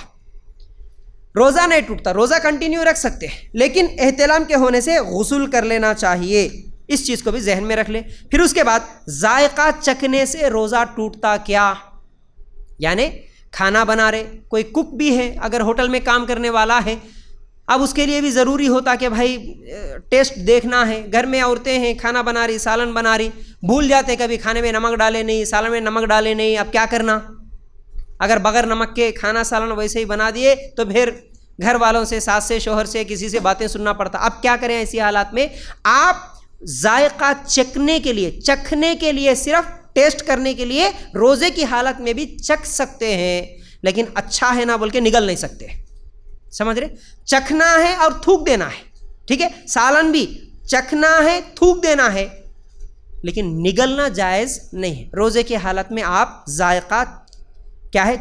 روزہ نہیں ٹوٹتا، روزہ کنٹینیو رکھ سکتے ہیں، لیکن احتلام کے ہونے سے غسل کر لینا چاہیے، اس چیز کو بھی ذہن میں رکھ لیں۔ پھر اس کے بعد ذائقہ چکھنے سے روزہ ٹوٹتا کیا؟ یعنی کھانا بنا رہے، کوئی کک بھی ہے، اگر ہوٹل میں کام کرنے والا ہے، اب اس کے لیے بھی ضروری ہوتا کہ بھائی ٹیسٹ دیکھنا ہے، گھر میں عورتیں ہیں کھانا بنا رہی، سالن بنا رہی، بھول جاتے کبھی کھانے میں نمک ڈالے نہیں، سالن میں نمک ڈالے نہیں، اب کیا کرنا؟ اگر بغیر نمک کے کھانا سالن ویسے ہی بنا دیے تو پھر گھر والوں سے، ساس سے، شوہر سے، کسی سے باتیں سننا پڑتا۔ اب کیا کریں ایسی حالات میں؟ آپ ذائقہ چکھنے کے لیے صرف ٹیسٹ کرنے کے لیے روزے کی حالت میں بھی چکھ سکتے ہیں، لیکن اچھا ہے نہ بول کے نگل نہیں سکتے، سمجھ رہے؟ چکھنا ہے اور تھوک دینا ہے، ٹھیک ہے، سالن بھی چکھنا ہے، تھوک دینا ہے، لیکن نگلنا جائز نہیں ہے۔ روزے کی حالت میں آپ ذائقہ کیا ہے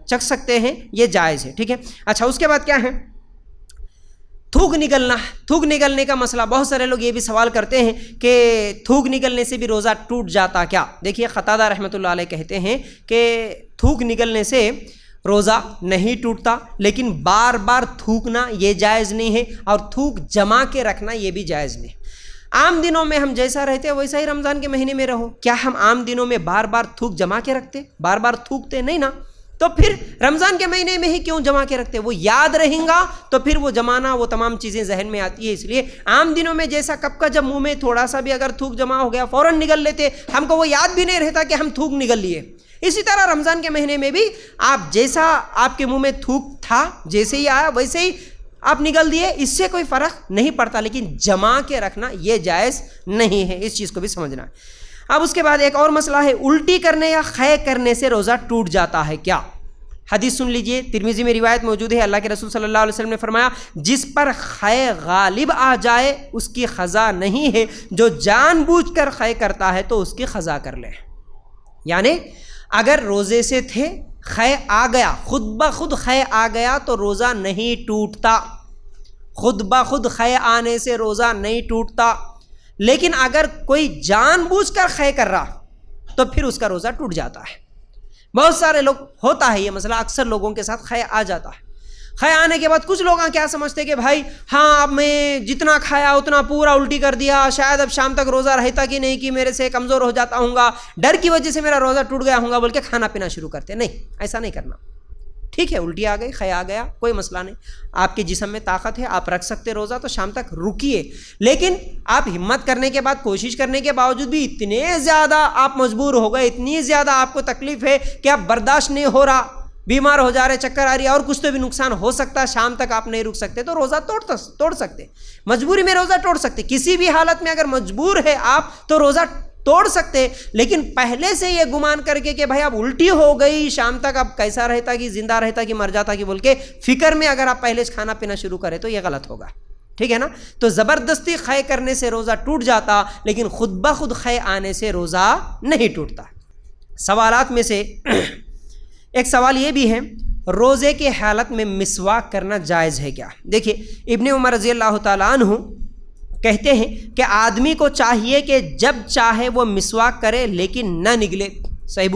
چکھ سکتے ہیں، یہ جائز ہے، ٹھیک ہے۔ اچھا اس کے بعد کیا ہے؟ تھوک نگلنا، تھوک نگلنے کا مسئلہ بہت سارے لوگ یہ بھی سوال کرتے ہیں کہ تھوک نگلنے سے بھی روزہ ٹوٹ جاتا کیا؟ دیکھیے قتادہ رحمۃ اللہ علیہ کہتے ہیں کہ تھوک نگلنے سے روزہ نہیں ٹوٹتا، لیکن بار بار تھوکنا یہ جائز نہیں ہے، اور تھوک جما کے رکھنا یہ بھی جائز نہیں۔ عام دنوں میں ہم جیسا رہتے ویسا ہی رمضان کے مہینے میں رہو، کیا ہم عام دنوں میں بار بار تھوک جما کے رکھتے؟ بار بار تھوکتے نہیں نا، تو پھر رمضان کے مہینے میں ہی کیوں جما کے رکھتے؟ وہ یاد رہیں گا تو پھر وہ جمانا، وہ تمام چیزیں ذہن میں آتی ہے، اس لیے عام دنوں میں جیسا کب کا جب منہ میں تھوڑا سا بھی اگر تھوک جمع ہو گیا فوراً نگل لیتے، ہم کو وہ یاد بھی نہیں رہتا کہ ہم تھوک نگل لیے۔ اسی طرح رمضان کے مہینے میں بھی آپ جیسا آپ کے منہ میں تھوک تھا، جیسے ہی آیا ویسے ہی آپ نگل دیے، اس سے کوئی فرق نہیں پڑتا، لیکن جما کے رکھنا یہ جائز نہیں ہے، اس چیز کو بھی سمجھنا ہے۔ اب اس کے بعد ایک اور مسئلہ ہے، الٹی کرنے یا خے کرنے سے روزہ ٹوٹ جاتا ہے کیا؟ حدیث سن لیجئے، ترمذی میں روایت موجود ہے، اللہ کے رسول صلی اللہ علیہ وسلم نے فرمایا جس پر خے غالب آ جائے اس کی قضا نہیں ہے، جو جان بوجھ کر خے کرتا ہے تو اس کی قضا کر لے۔ یعنی اگر روزے سے تھے، خے آ گیا، خود بخود خے آ گیا تو روزہ نہیں ٹوٹتا، خود بخود خے آنے سے روزہ نہیں ٹوٹتا، لیکن اگر کوئی جان بوجھ کر خے کر رہا تو پھر اس کا روزہ ٹوٹ جاتا ہے۔ بہت سارے لوگ ہوتا ہے یہ مسئلہ، اکثر لوگوں کے ساتھ خے آ جاتا ہے۔ خے آنے کے بعد کچھ لوگ کیا سمجھتے کہ بھائی ہاں اب میں جتنا کھایا اتنا پورا الٹی کر دیا، شاید اب شام تک روزہ رہتا کہ نہیں کہ میرے سے کمزور ہو جاتا ہوں گا، ڈر کی وجہ سے میرا روزہ ٹوٹ گیا ہوں گا بول کے کھانا پینا شروع کرتے۔ نہیں، ایسا نہیں کرنا، ٹھیک ہے، الٹی آ گئی، خے آ گیا، کوئی مسئلہ نہیں، آپ کے جسم میں طاقت ہے، آپ رکھ سکتے روزہ تو شام تک رکیے، لیکن آپ ہمت کرنے کے بعد، کوشش کرنے کے باوجود بھی اتنے زیادہ آپ مجبور ہو گئے، اتنی زیادہ آپ کو تکلیف ہے کہ آپ برداشت نہیں ہو رہا، بیمار ہو جا رہے، چکر آ رہی ہے اور کچھ تو بھی نقصان ہو سکتا ہے، شام تک آپ نہیں رک سکتے تو روزہ توڑ سکتے، مجبوری میں روزہ توڑ سکتے، کسی بھی حالت میں اگر مجبور ہے آپ تو روزہ توڑ سکتے، لیکن پہلے سے یہ گمان کر کے کہ بھائی اب الٹی ہو گئی، شام تک اب کیسا رہتا کہ زندہ رہتا کہ مر جاتا کہ بول کے فکر میں اگر آپ پہلے سے کھانا پینا شروع کریں تو یہ غلط ہوگا، ٹھیک ہے نا۔ تو زبردستی خے کرنے سے روزہ ٹوٹ جاتا، لیکن خود بخود خے آنے سے روزہ نہیں ٹوٹتا۔ سوالات میں سے ایک سوال یہ بھی ہے، روزے کے حالت میں مسواک کرنا جائز ہے کیا؟ دیکھیے ابن عمر رضی اللہ تعالیٰ عنہ کہتے ہیں کہ آدمی کو چاہیے کہ جب چاہے وہ مسواک کرے لیکن نہ نگلے، صحیح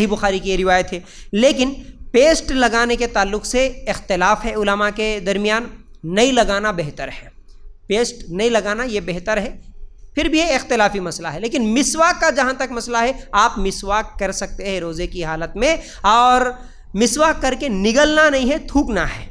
بخاری کی یہ روایت ہے، لیکن پیسٹ لگانے کے تعلق سے اختلاف ہے علماء کے درمیان، نہیں لگانا بہتر ہے، پیسٹ نہیں لگانا یہ بہتر ہے، پھر بھی یہ اختلافی مسئلہ ہے، لیکن مسواک کا جہاں تک مسئلہ ہے آپ مسواک کر سکتے ہیں روزے کی حالت میں، اور مسواک کر کے نگلنا نہیں ہے، تھوکنا ہے،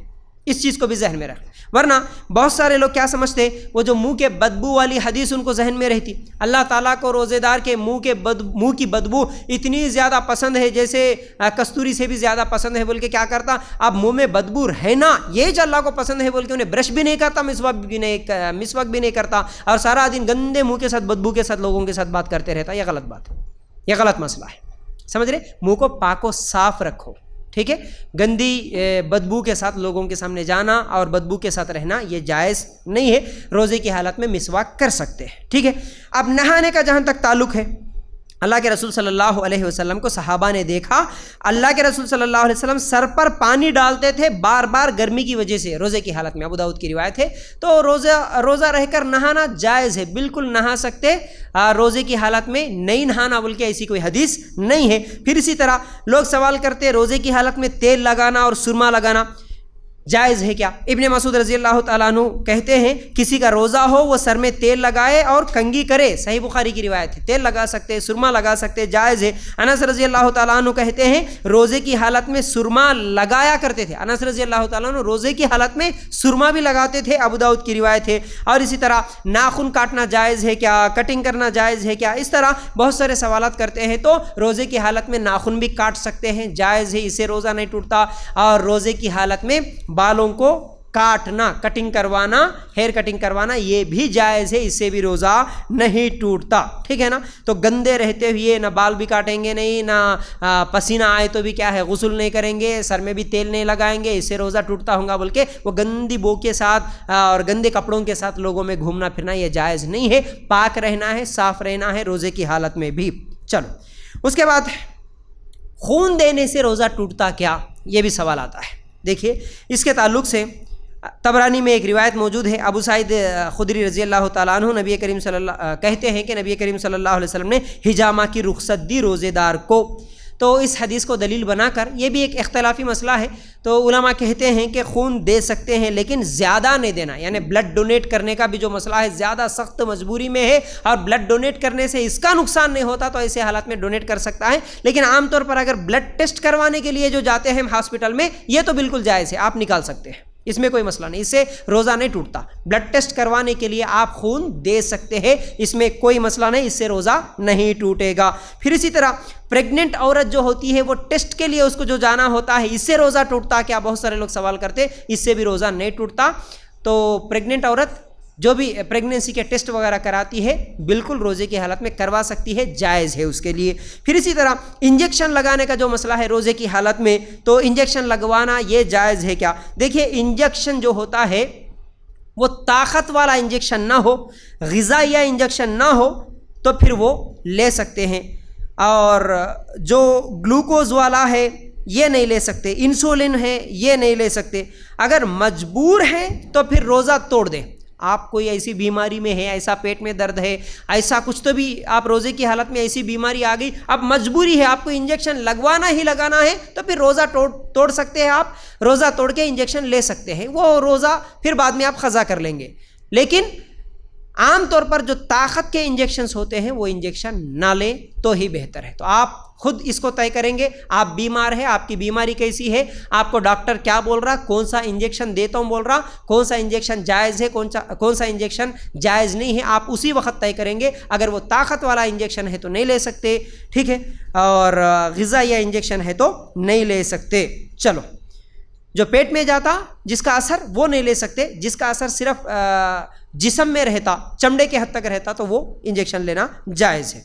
اس چیز کو بھی ذہن میں رکھیں، ورنہ بہت سارے لوگ کیا سمجھتے، وہ جو منہ کے بدبو والی حدیث ان کو ذہن میں رہتی، اللہ تعالیٰ کو روزے دار کے منہ کی بدبو اتنی زیادہ پسند ہے جیسے کستوری سے بھی زیادہ پسند ہے بول کے کیا کرتا، اب منہ میں بدبو ہے نا، یہ جو اللہ کو پسند ہے بول کے انہیں برش بھی نہیں کرتا، مسواک بھی نہیں کرتا، اور سارا دن گندے منہ کے ساتھ، بدبو کے ساتھ لوگوں کے ساتھ بات کرتے رہتا، یہ غلط بات ہے، یہ غلط مسئلہ ہے، سمجھ رہے؟ منہ کو پاک و صاف رکھو، ٹھیک ہے، گندی بدبو کے ساتھ لوگوں کے سامنے جانا اور بدبو کے ساتھ رہنا یہ جائز نہیں ہے، روزے کی حالت میں مسواک کر سکتے ہیں، ٹھیک ہے۔ اب نہانے کا جہاں تک تعلق ہے، اللہ کے رسول صلی اللہ علیہ وسلم کو صحابہ نے دیکھا، اللہ کے رسول صلی اللہ علیہ وسلم سر پر پانی ڈالتے تھے بار بار گرمی کی وجہ سے، روزے کی حالت میں، ابو داؤد کی روایت ہے۔ تو روزہ رہ کر نہانا جائز ہے، بالکل نہا سکتے، روزے کی حالت میں نہیں نہانا بلکہ ایسی کوئی حدیث نہیں ہے۔ پھر اسی طرح لوگ سوال کرتے ہیں روزے کی حالت میں تیل لگانا اور سرما لگانا جائز ہے کیا؟ ابن مسعود رضی اللہ تعالیٰ عنہ کہتے ہیں کسی کا روزہ ہو وہ سر میں تیل لگائے اور کنگھی کرے، صحیح بخاری کی روایت ہے، تیل لگا سکتے، سرما لگا سکتے، جائز ہے۔ انس رضی اللہ تعالیٰ عنہ کہتے ہیں روزے کی حالت میں سرما لگایا کرتے تھے، انس رضی اللہ تعالیٰ عنہ روزے کی حالت میں سرما بھی لگاتے تھے، ابو داؤد کی روایت ہے۔ اور اسی طرح ناخن کاٹنا جائز ہے کیا، کٹنگ کرنا جائز ہے کیا، اس طرح بہت سارے سوالات کرتے ہیں۔ تو روزے کی حالت میں ناخن بھی کاٹ سکتے ہیں، جائز ہے، اس سے روزہ نہیں ٹوٹتا۔ اور روزے کی حالت میں بالوں کو کاٹنا، کٹنگ کروانا، ہیئر کٹنگ کروانا یہ بھی جائز ہے، اس سے بھی روزہ نہیں ٹوٹتا، ٹھیک ہے نا۔ تو گندے رہتے ہوئے نہ بال بھی کاٹیں گے نہیں، نہ پسینہ آئے تو بھی کیا ہے غسل نہیں کریں گے، سر میں بھی تیل نہیں لگائیں گے، اس سے روزہ ٹوٹتا ہوگا، بلکہ وہ گندی بو کے ساتھ اور گندے کپڑوں کے ساتھ لوگوں میں گھومنا پھرنا یہ جائز نہیں ہے، پاک رہنا ہے، صاف رہنا ہے روزے کی حالت میں بھی۔ چلو اس کے بعد خون دینے سے روزہ ٹوٹتا کیا، یہ بھی سوال آتا ہے۔ دیکھیے اس کے تعلق سے طبرانی میں ایک روایت موجود ہے، ابو سعید خدری رضی اللہ تعالیٰ عنہ نبی کریم کہتے ہیں کہ نبی کریم صلی اللہ علیہ وسلم نے حجامہ کی رخصت دی روزے دار کو۔ تو اس حدیث کو دلیل بنا کر یہ بھی ایک اختلافی مسئلہ ہے، تو علماء کہتے ہیں کہ خون دے سکتے ہیں لیکن زیادہ نہیں دینا، یعنی بلڈ ڈونیٹ کرنے کا بھی جو مسئلہ ہے زیادہ سخت مجبوری میں ہے اور بلڈ ڈونیٹ کرنے سے اس کا نقصان نہیں ہوتا تو ایسے حالات میں ڈونیٹ کر سکتا ہے، لیکن عام طور پر اگر بلڈ ٹیسٹ کروانے کے لیے جو جاتے ہیں ہاسپٹل میں یہ تو بالکل جائز ہے، آپ نکال سکتے ہیں، اس میں کوئی مسئلہ نہیں، اس سے روزہ نہیں ٹوٹتا۔ بلڈ ٹیسٹ کروانے کے لیے آپ خون دے سکتے ہیں، اس میں کوئی مسئلہ نہیں، اس سے روزہ نہیں ٹوٹے گا۔ پھر اسی طرح پریگننٹ عورت جو ہوتی ہے وہ ٹیسٹ کے لیے اس کو جو جانا ہوتا ہے، اس سے روزہ ٹوٹتا کیا، بہت سارے لوگ سوال کرتے، اس سے بھی روزہ نہیں ٹوٹتا۔ تو پریگننٹ عورت جو بھی پریگننسی کے ٹیسٹ وغیرہ کراتی ہے بالکل روزے کی حالت میں کروا سکتی ہے، جائز ہے اس کے لیے۔ پھر اسی طرح انجیکشن لگانے کا جو مسئلہ ہے روزے کی حالت میں، تو انجیکشن لگوانا یہ جائز ہے کیا؟ دیکھیے انجیکشن جو ہوتا ہے وہ طاقت والا انجیکشن نہ ہو، غذائیہ انجیکشن نہ ہو تو پھر وہ لے سکتے ہیں، اور جو گلوکوز والا ہے یہ نہیں لے سکتے، انسولن ہے یہ نہیں لے سکتے۔ اگر مجبور ہیں تو پھر روزہ توڑ دیں، آپ کوئی ایسی بیماری میں ہے، ایسا پیٹ میں درد ہے، ایسا کچھ تو بھی آپ روزے کی حالت میں ایسی بیماری آ گئی، اب مجبوری ہے آپ کو انجیکشن لگوانا ہی لگانا ہے، تو پھر روزہ توڑ سکتے ہیں، آپ روزہ توڑ کے انجیکشن لے سکتے ہیں، وہ روزہ پھر بعد میں آپ قضا کر لیں گے۔ لیکن عام طور پر جو طاقت کے انجیکشنز ہوتے ہیں وہ انجیکشن نہ لیں تو ہی بہتر ہے۔ تو آپ خود اس کو طے کریں گے، آپ بیمار ہیں، آپ کی بیماری کیسی ہے، آپ کو ڈاکٹر کیا بول رہا، کون سا انجیکشن دیتا ہوں بول رہا، کون سا انجیکشن جائز ہے، کون سا انجیکشن جائز نہیں ہے، آپ اسی وقت طے کریں گے۔ اگر وہ طاقت والا انجیکشن ہے تو نہیں لے سکتے، ٹھیک ہے، اور غذائیہ انجیکشن ہے تو نہیں لے سکتے۔ چلو جو پیٹ میں جاتا جس کا اثر وہ نہیں لے سکتے، جس کا اثر صرف جسم میں رہتا، چمڑے کے حد تک رہتا تو وہ انجیکشن لینا جائز ہے۔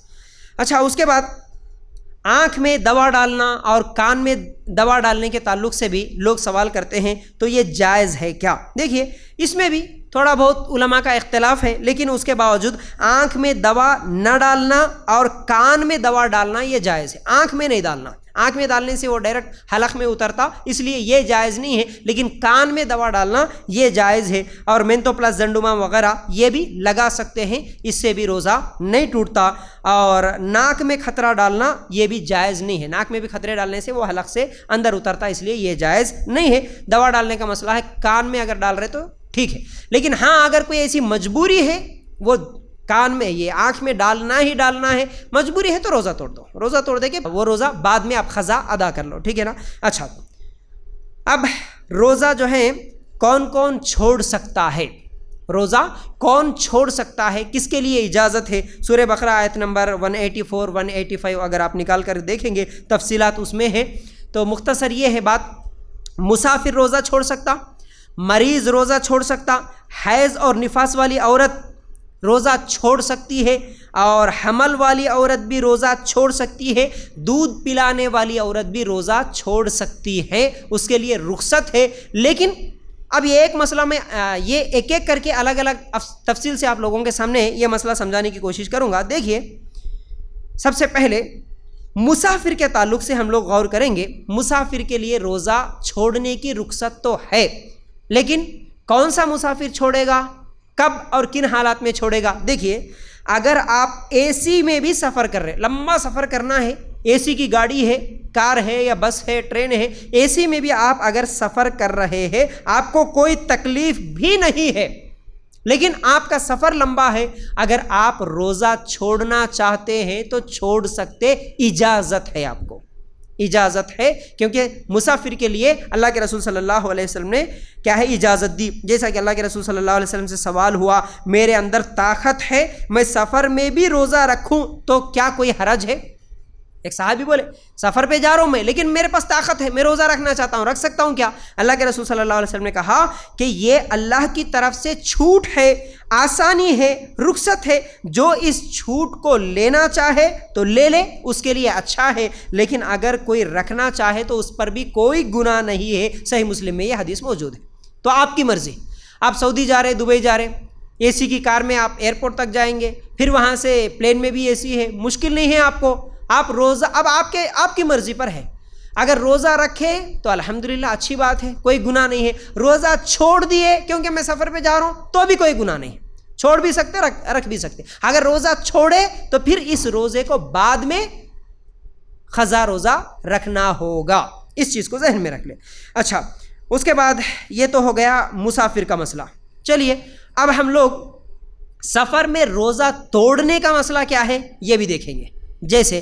اچھا اس کے بعد آنکھ میں دوا ڈالنا اور کان میں دوا ڈالنے کے تعلق سے بھی لوگ سوال کرتے ہیں، تو یہ جائز ہے کیا؟ دیکھیے اس میں بھی تھوڑا بہت علماء کا اختلاف ہے، لیکن اس کے باوجود آنکھ میں دوا نہ ڈالنا اور کان میں دوا ڈالنا یہ جائز ہے۔ آنکھ میں نہیں ڈالنا، آنکھ میں ڈالنے سے وہ ڈائریکٹ حلق میں اترتا، اس لیے یہ جائز نہیں ہے، لیکن کان میں دوا ڈالنا یہ جائز ہے، اور مینتو پلس زنڈوما وغیرہ یہ بھی لگا سکتے ہیں، اس سے بھی روزہ نہیں ٹوٹتا۔ اور ناک میں خطرہ ڈالنا یہ بھی جائز نہیں ہے، ناک میں بھی خطرے ڈالنے سے وہ حلق سے اندر اترتا، اس لیے یہ جائز نہیں ہے۔ دوا ڈالنے کا مسئلہ ہے، کان میں اگر ڈال رہے تو ٹھیک ہے، لیکن ہاں اگر کوئی ایسی مجبوری ہے، وہ کان میں یہ آنکھ میں ڈالنا ہی ڈالنا ہے، مجبوری ہے تو روزہ توڑ دو، روزہ توڑ دے کے وہ روزہ بعد میں آپ قضا ادا کر لو، ٹھیک ہے نا۔ اچھا اب روزہ جو ہے کون کون چھوڑ سکتا ہے، روزہ کون چھوڑ سکتا ہے، کس کے لیے اجازت ہے؟ سورہ بقرہ آیت نمبر 184 185 اگر آپ نکال کر دیکھیں گے تفصیلات اس میں ہے، تو مختصر یہ ہے بات، مسافر روزہ چھوڑ سکتا، مریض روزہ چھوڑ سکتا، حیض اور نفاس والی عورت روزہ چھوڑ سکتی ہے، اور حمل والی عورت بھی روزہ چھوڑ سکتی ہے، دودھ پلانے والی عورت بھی روزہ چھوڑ سکتی ہے، اس کے لیے رخصت ہے۔ لیکن اب یہ ایک مسئلہ میں یہ ایک ایک کر کے الگ الگ تفصیل سے آپ لوگوں کے سامنے یہ مسئلہ سمجھانے کی کوشش کروں گا۔ دیکھیے سب سے پہلے مسافر کے تعلق سے ہم لوگ غور کریں گے. مسافر کے لیے روزہ چھوڑنے کی رخصت تو ہے، لیکن کون سا مسافر چھوڑے گا، کب اور کن حالات میں چھوڑے گا؟ دیکھیے، اگر آپ اے سی میں بھی سفر کر رہے، لمبا سفر کرنا ہے، اے سی کی گاڑی ہے، کار ہے یا بس ہے، ٹرین ہے، اے سی میں بھی آپ اگر سفر کر رہے ہیں، آپ کو کوئی تکلیف بھی نہیں ہے، لیکن آپ کا سفر لمبا ہے، اگر آپ روزہ چھوڑنا چاہتے ہیں تو چھوڑ سکتے، اجازت ہے، آپ کو اجازت ہے، کیونکہ مسافر کے لیے اللہ کے رسول صلی اللہ علیہ وسلم نے کیا ہے، اجازت دی. جیسا کہ اللہ کے رسول صلی اللہ علیہ وسلم سے سوال ہوا، میرے اندر طاقت ہے، میں سفر میں بھی روزہ رکھوں تو کیا کوئی حرج ہے؟ ایک صحابی بولے، سفر پہ جا رہا ہوں میں، لیکن میرے پاس طاقت ہے، میں روزہ رکھنا چاہتا ہوں، رکھ سکتا ہوں کیا؟ اللہ کے رسول صلی اللہ علیہ وسلم نے کہا کہ یہ اللہ کی طرف سے چھوٹ ہے، آسانی ہے، رخصت ہے، جو اس چھوٹ کو لینا چاہے تو لے لے، اس کے لیے اچھا ہے، لیکن اگر کوئی رکھنا چاہے تو اس پر بھی کوئی گناہ نہیں ہے. صحیح مسلم میں یہ حدیث موجود ہے. تو آپ کی مرضی، آپ سعودی جا رہے، دبئی جا رہے، اے سی کی کار میں آپ ایئرپورٹ تک جائیں گے، پھر وہاں سے پلین میں بھی اے سی ہے، مشکل نہیں ہے آپ کو، آپ روزہ اب آپ کی مرضی پر ہے. اگر روزہ رکھے تو الحمدللہ اچھی بات ہے، کوئی گناہ نہیں ہے. روزہ چھوڑ دیے کیونکہ میں سفر پہ جا رہا ہوں تو بھی کوئی گناہ نہیں، چھوڑ بھی سکتے، رکھ بھی سکتے. اگر روزہ چھوڑے تو پھر اس روزے کو بعد میں قضا روزہ رکھنا ہوگا. اس چیز کو ذہن میں رکھ لیں. اچھا، اس کے بعد یہ تو ہو گیا مسافر کا مسئلہ. چلیے اب ہم لوگ سفر میں روزہ توڑنے کا مسئلہ کیا ہے یہ بھی دیکھیں گے. جیسے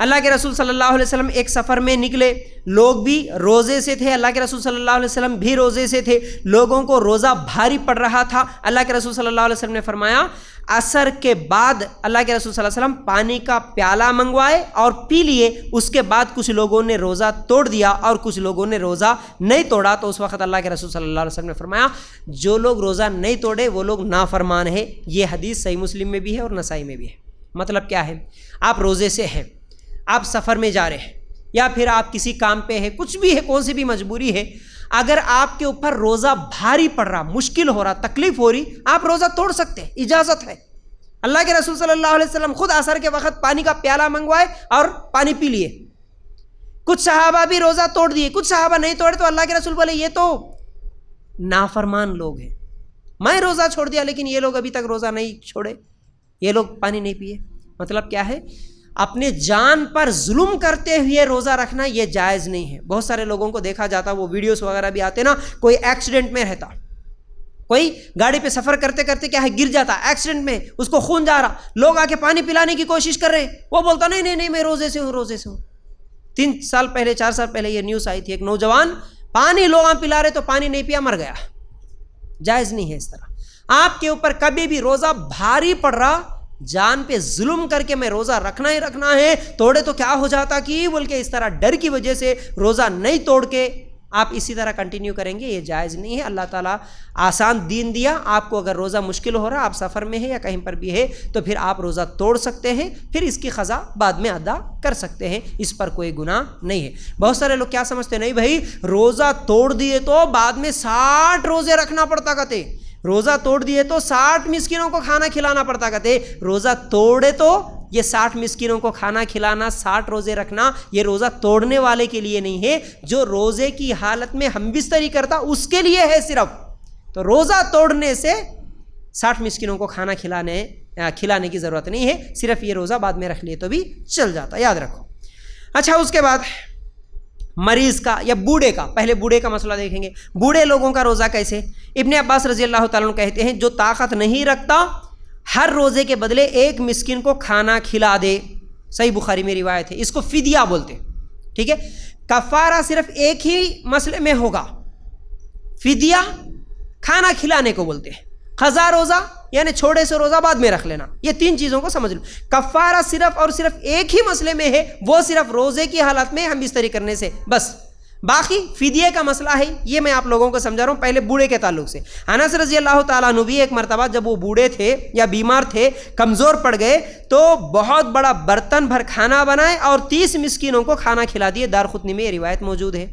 اللہ کے رسول صلی اللہ علیہ وسلم ایک سفر میں نکلے، لوگ بھی روزے سے تھے، اللہ کے رسول صلی اللہ علیہ وسلم بھی روزے سے تھے، لوگوں کو روزہ بھاری پڑ رہا تھا. اللہ کے رسول صلی اللہ علیہ وسلم نے فرمایا عصر کے بعد اللہ کے رسول صلی اللہ علیہ وسلم پانی کا پیالہ منگوائے اور پی لیے. اس کے بعد کچھ لوگوں نے روزہ توڑ دیا اور کچھ لوگوں نے روزہ نہیں توڑا. تو اس وقت اللہ کے رسول صلی اللہ علیہ وسلم نے فرمایا جو لوگ روزہ نہیں توڑے وہ لوگ نافرمان ہیں. یہ حدیث صحیح مسلم میں بھی ہے اور نسائی میں بھی ہے. مطلب کیا ہے؟ آپ روزے سے ہیں، آپ سفر میں جا رہے ہیں، یا پھر آپ کسی کام پہ ہے، کچھ بھی ہے، کون سی بھی مجبوری ہے، اگر آپ کے اوپر روزہ بھاری پڑ رہا، مشکل ہو رہا، تکلیف ہو رہی، آپ روزہ توڑ سکتے ہیں، اجازت ہے. اللہ کے رسول صلی اللہ علیہ وسلم خود عصر کے وقت پانی کا پیالہ منگوائے اور پانی پی لیے. کچھ صحابہ بھی روزہ توڑ دیے، کچھ صحابہ نہیں توڑے. تو اللہ کے رسول بولے یہ تو نافرمان لوگ ہیں، میں روزہ چھوڑ دیا لیکن یہ لوگ ابھی تک روزہ نہیں چھوڑے، یہ لوگ پانی نہیں پیے. مطلب کیا ہے؟ اپنے جان پر ظلم کرتے ہوئے روزہ رکھنا یہ جائز نہیں ہے. بہت سارے لوگوں کو دیکھا جاتا، وہ ویڈیوز وغیرہ بھی آتے نا، کوئی ایکسیڈنٹ میں رہتا، کوئی گاڑی پہ سفر کرتے کرتے کیا ہے گر جاتا، ایکسیڈنٹ میں اس کو خون جا رہا، لوگ آ کے پانی پلانے کی کوشش کر رہے، وہ بولتا نہیں میں روزے سے ہوں. 3 سال پہلے 4 سال پہلے یہ نیوز آئی تھی، ایک نوجوان پانی لوگ پلا رہے تو پانی نہیں پیا، مر گیا. جائز نہیں ہے اس طرح. آپ کے اوپر کبھی بھی روزہ بھاری پڑ رہا، جان پہ ظلم کر کے میں روزہ رکھنا ہی رکھنا ہے، توڑے تو کیا ہو جاتا کہ بول کے اس طرح ڈر کی وجہ سے روزہ نہیں توڑ کے آپ اسی طرح کنٹینیو کریں گے، یہ جائز نہیں ہے. اللہ تعالیٰ آسان دین دیا آپ کو. اگر روزہ مشکل ہو رہا، آپ سفر میں ہے یا کہیں پر بھی ہے، تو پھر آپ روزہ توڑ سکتے ہیں، پھر اس کی قضا بعد میں ادا کر سکتے ہیں، اس پر کوئی گناہ نہیں ہے. بہت سارے لوگ کیا سمجھتے ہیں، نہیں بھائی روزہ توڑ دیے تو بعد میں 60 روزے رکھنا پڑتا کہتے، روزہ توڑ دیے تو 60 مسکینوں کو کھانا کھلانا پڑتا کہتے. روزہ توڑے تو یہ 60 مسکینوں کو کھانا کھلانا، 60 روزے رکھنا، یہ روزہ توڑنے والے کے لیے نہیں ہے. جو روزے کی حالت میں ہم بستری کرتا اس کے لیے ہے صرف. تو روزہ توڑنے سے 60 مسکینوں کو کھانا کھلانے کی ضرورت نہیں ہے، صرف یہ روزہ بعد میں رکھ لیے تو بھی چل جاتا، یاد رکھو. اچھا، اس کے بعد مریض کا یا بوڑھے کا، پہلے بوڑھے کا مسئلہ دیکھیں گے. بوڑھے لوگوں کا روزہ کیسے؟ ابن عباس رضی اللہ تعالیٰ عنہ کہتے ہیں جو طاقت نہیں رکھتا ہر روزے کے بدلے 1 مسکین کو کھانا کھلا دے. صحیح بخاری میں روایت ہے. اس کو فدیہ بولتے ہیں. ٹھیک ہے، کفارہ صرف ایک ہی مسئلے میں ہوگا، فدیہ کھانا کھلانے کو بولتے ہیں. قضا روزہ یعنی چھوڑے سے روزہ بعد میں رکھ لینا. یہ 3 چیزوں کو سمجھ لو. کفارہ صرف اور صرف ایک ہی مسئلے میں ہے، وہ صرف روزے کی حالت میں ہم بستری کرنے سے بس. باقی فدیے کا مسئلہ ہے، یہ میں آپ لوگوں کو سمجھا رہا ہوں. پہلے بوڑھے کے تعلق سے انس رضی اللہ تعالیٰ عنہ بھی ایک مرتبہ جب وہ بوڑھے تھے یا بیمار تھے، کمزور پڑ گئے، تو بہت بڑا برتن بھر کھانا بنائے اور 30 مسکینوں کو کھانا کھلا دیے. دارقطنی میں یہ روایت موجود ہے.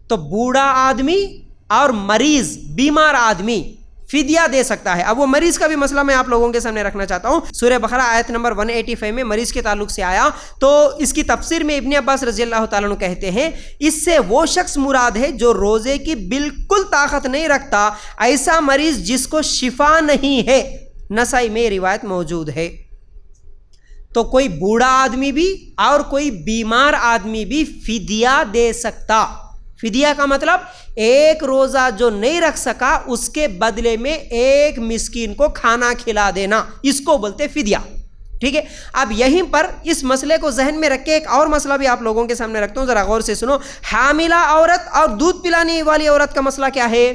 تو بوڑھا آدمی اور مریض بیمار آدمی فدیہ دے سکتا ہے۔ اب وہ مریض کا بھی مسئلہ میں آپ لوگوں کے سامنے رکھنا چاہتا ہوں۔ سورہ بقرہ آیت نمبر 185 میں مریض کے تعلق سے آیا، تو اس کی تفسیر میں ابن عباس رضی اللہ تعالیٰ عنہ کہتے ہیں اس سے وہ شخص مراد ہے جو روزے کی بالکل طاقت نہیں رکھتا، ایسا مریض جس کو شفا نہیں ہے۔ نسائی میں روایت موجود ہے۔ تو کوئی بوڑھا آدمی بھی اور کوئی بیمار آدمی بھی فدیہ دے سکتا۔ فدیہ کا مطلب ایک روزہ جو نہیں رکھ سکا اس کے بدلے میں ایک مسکین کو کھانا کھلا دینا، اس کو بولتے فدیہ۔ ٹھیک ہے، اب یہیں پر اس مسئلے کو ذہن میں رکھ کے ایک اور مسئلہ بھی آپ لوگوں کے سامنے رکھتا ہوں، ذرا غور سے سنو۔ حاملہ عورت اور دودھ پلانے والی عورت کا مسئلہ کیا ہے؟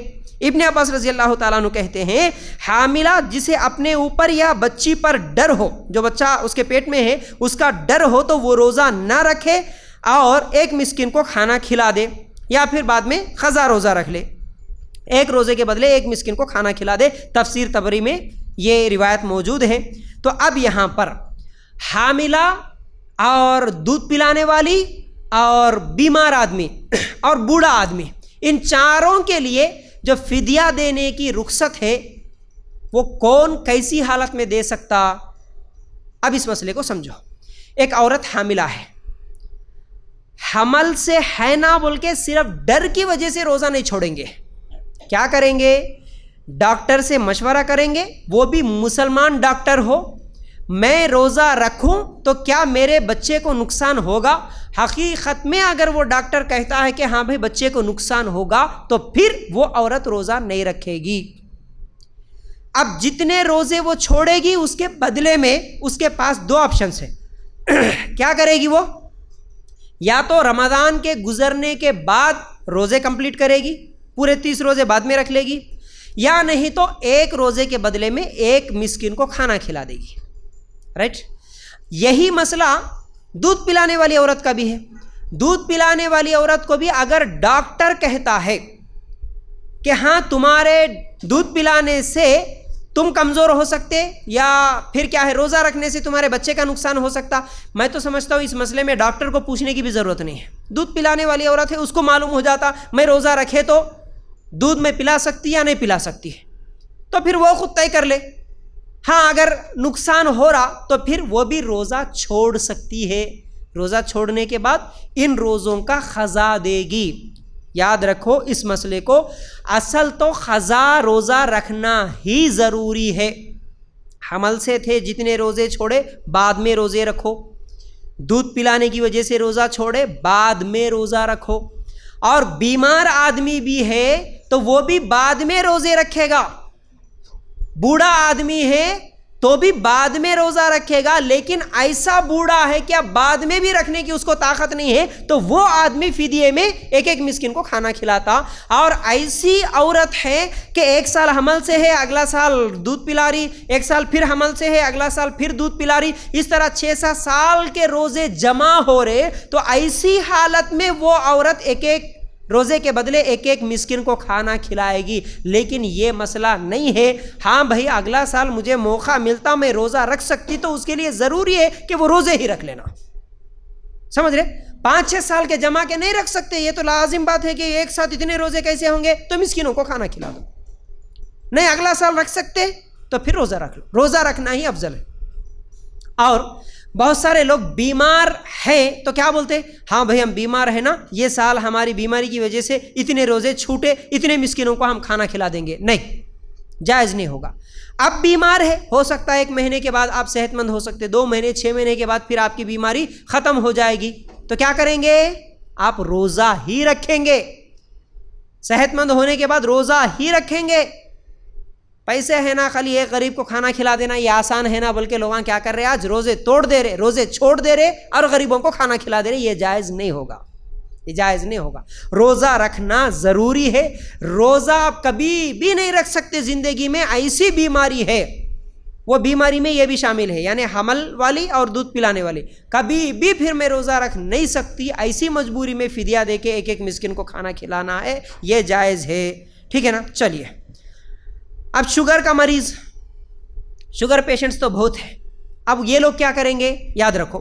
ابن عباس رضی اللہ تعالیٰ عنہ کہتے ہیں حاملہ جسے اپنے اوپر یا بچی پر ڈر ہو، جو بچہ اس کے پیٹ میں ہے اس کا ڈر ہو، تو وہ روزہ نہ رکھے اور ایک مسکین کو کھانا کھلا دے، یا پھر بعد میں قضا روزہ رکھ لے، ایک روزے کے بدلے ایک مسکین کو کھانا کھلا دے۔ تفسیر طبری میں یہ روایت موجود ہے۔ تو اب یہاں پر حاملہ اور دودھ پلانے والی اور بیمار آدمی اور بوڑھا آدمی، ان چاروں کے لیے جو فدیہ دینے کی رخصت ہے وہ کون کیسی حالت میں دے سکتا؟ اب اس مسئلے کو سمجھو۔ ایک عورت حاملہ ہے، حمل سے ہے نہ بول کے صرف ڈر کی وجہ سے روزہ نہیں چھوڑیں گے، کیا کریں گے؟ ڈاکٹر سے مشورہ کریں گے، وہ بھی مسلمان ڈاکٹر ہو، میں روزہ رکھوں تو کیا میرے بچے کو نقصان ہوگا؟ حقیقت میں اگر وہ ڈاکٹر کہتا ہے کہ ہاں بھائی بچے کو نقصان ہوگا تو پھر وہ عورت روزہ نہیں رکھے گی۔ اب جتنے روزے وہ چھوڑے گی اس کے بدلے میں اس کے پاس دو آپشنز ہیں۔ کیا کرے گی وہ؟ یا تو رمضان کے گزرنے کے بعد روزے کمپلیٹ کرے گی، پورے 30 روزے بعد میں رکھ لے گی، یا نہیں تو ایک روزے کے بدلے میں ایک مسکین کو کھانا کھلا دے گی۔ رائٹ، یہی مسئلہ دودھ پلانے والی عورت کا بھی ہے۔ دودھ پلانے والی عورت کو بھی اگر ڈاکٹر کہتا ہے کہ ہاں تمہارے دودھ پلانے سے تم کمزور ہو سکتے، یا پھر کیا ہے روزہ رکھنے سے تمہارے بچے کا نقصان ہو سکتا، میں تو سمجھتا ہوں اس مسئلے میں ڈاکٹر کو پوچھنے کی بھی ضرورت نہیں ہے۔ دودھ پلانے والی عورت ہے، اس کو معلوم ہو جاتا میں روزہ رکھے تو دودھ میں پلا سکتی یا نہیں پلا سکتی ہے، تو پھر وہ خود طے کر لے۔ ہاں اگر نقصان ہو رہا تو پھر وہ بھی روزہ چھوڑ سکتی ہے، روزہ چھوڑنے کے بعد ان روزوں کا قضا دے گی۔ یاد رکھو اس مسئلے کو، اصل تو قضا روزہ رکھنا ہی ضروری ہے۔ حمل سے تھے جتنے روزے چھوڑے بعد میں روزے رکھو، دودھ پلانے کی وجہ سے روزہ چھوڑے بعد میں روزہ رکھو، اور بیمار آدمی بھی ہے تو وہ بھی بعد میں روزے رکھے گا، بوڑھا آدمی ہے تو بھی بعد میں روزہ رکھے گا، لیکن ایسا بوڑھا ہے کہ اب بعد میں بھی رکھنے کی اس کو طاقت نہیں ہے تو وہ آدمی فدیے میں ایک ایک مسکین کو کھانا کھلاتا۔ اور ایسی عورت ہے کہ ایک سال حمل سے ہے اگلا سال دودھ پلا رہی، ایک سال پھر حمل سے ہے اگلا سال پھر دودھ پلا رہی، اس طرح 6-7 سال کے روزے جمع ہو رہے، تو ایسی حالت میں وہ عورت ایک ایک روزے کے بدلے ایک ایک مسکین کو کھانا کھلائے گی۔ لیکن یہ مسئلہ نہیں ہے ہاں بھائی اگلا سال مجھے موقع ملتا میں روزہ رکھ سکتی، تو اس کے لیے ضروری ہے کہ وہ روزے ہی رکھ لینا۔ سمجھ رہے؟ 5-6 سال کے جمع کے نہیں رکھ سکتے، یہ تو لازم بات ہے کہ ایک ساتھ اتنے روزے کیسے ہوں گے، تو مسکینوں کو کھانا کھلا دو۔ نہیں اگلا سال رکھ سکتے تو پھر روزہ رکھ لو، روزہ رکھنا ہی افضل ہے۔ اور بہت سارے لوگ بیمار ہیں تو کیا بولتے ہیں، ہاں بھائی ہم بیمار ہیں نا، یہ سال ہماری بیماری کی وجہ سے اتنے روزے چھوٹے، اتنے مسکینوں کو ہم کھانا کھلا دیں گے۔ نہیں، جائز نہیں ہوگا۔ اب بیمار ہے، ہو سکتا ہے 1 مہینے کے بعد آپ صحت مند ہو سکتے، 2 مہینے 6 مہینے کے بعد پھر آپ کی بیماری ختم ہو جائے گی، تو کیا کریں گے؟ آپ روزہ ہی رکھیں گے، صحت مند ہونے کے بعد روزہ ہی رکھیں گے۔ پیسے ہے نا خالی ایک غریب کو کھانا کھلا دینا یہ آسان ہے نا، بلکہ لوگ کیا کر رہے ہیں آج روزے توڑ دے رہے، روزے چھوڑ دے رہے اور غریبوں کو کھانا کھلا دے رہے، یہ جائز نہیں ہوگا، یہ جائز نہیں ہوگا۔ روزہ رکھنا ضروری ہے، روزہ آپ کبھی بھی نہیں رکھ سکتے زندگی میں، ایسی بیماری ہے، وہ بیماری میں یہ بھی شامل ہے، یعنی حمل والی اور دودھ پلانے والی، کبھی بھی پھر میں روزہ رکھ نہیں سکتی، ایسی مجبوری میں فدیہ دے کے ایک ایک مسکین کو کھانا کھلانا ہے، یہ جائز ہے۔ ٹھیک ہے نا؟ چلیے اب شوگر کا مریض، شوگر پیشنٹس تو بہت ہیں، اب یہ لوگ کیا کریں گے؟ یاد رکھو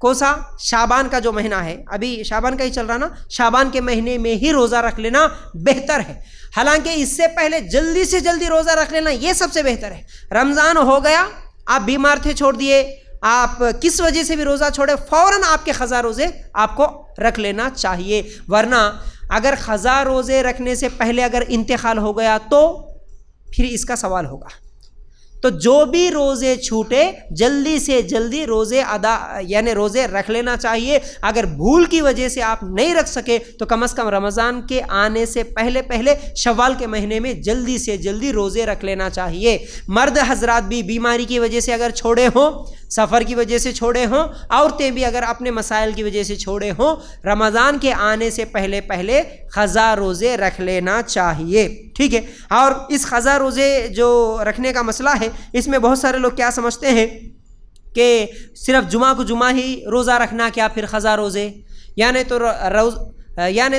کون سا؟ شعبان کا جو مہینہ ہے، ابھی شعبان کا ہی چل رہا نا، شعبان کے مہینے میں ہی روزہ رکھ لینا بہتر ہے، حالانکہ اس سے پہلے جلدی سے جلدی روزہ رکھ لینا یہ سب سے بہتر ہے۔ رمضان ہو گیا، آپ بیمار تھے چھوڑ دیے، آپ کس وجہ سے بھی روزہ چھوڑے، فوراً آپ کے قضا روزے آپ کو رکھ لینا چاہیے، ورنہ اگر قضا روزے رکھنے سے پہلے اگر انتقال ہو گیا تو پھر اس کا سوال ہوگا۔ تو جو بھی روزے چھوٹے جلدی سے جلدی روزے یعنی روزے رکھ لینا چاہیے۔ اگر بھول کی وجہ سے آپ نہیں رکھ سکے تو کم از کم رمضان کے آنے سے پہلے شوال کے مہینے میں جلدی سے جلدی روزے رکھ لینا چاہیے۔ مرد حضرات بھی بیماری کی وجہ سے اگر چھوڑے ہوں، سفر کی وجہ سے چھوڑے ہوں، عورتیں بھی اگر اپنے مسائل کی وجہ سے چھوڑے ہوں، رمضان کے آنے سے پہلے قضا روزے رکھ لینا چاہیے، ٹھیک ہے۔ اور اس قضا روزے جو رکھنے کا مسئلہ ہے، اس میں بہت سارے لوگ کیا سمجھتے ہیں کہ صرف جمعہ کو جمعہ ہی روزہ رکھنا، کیا پھر قضا روزے، یعنی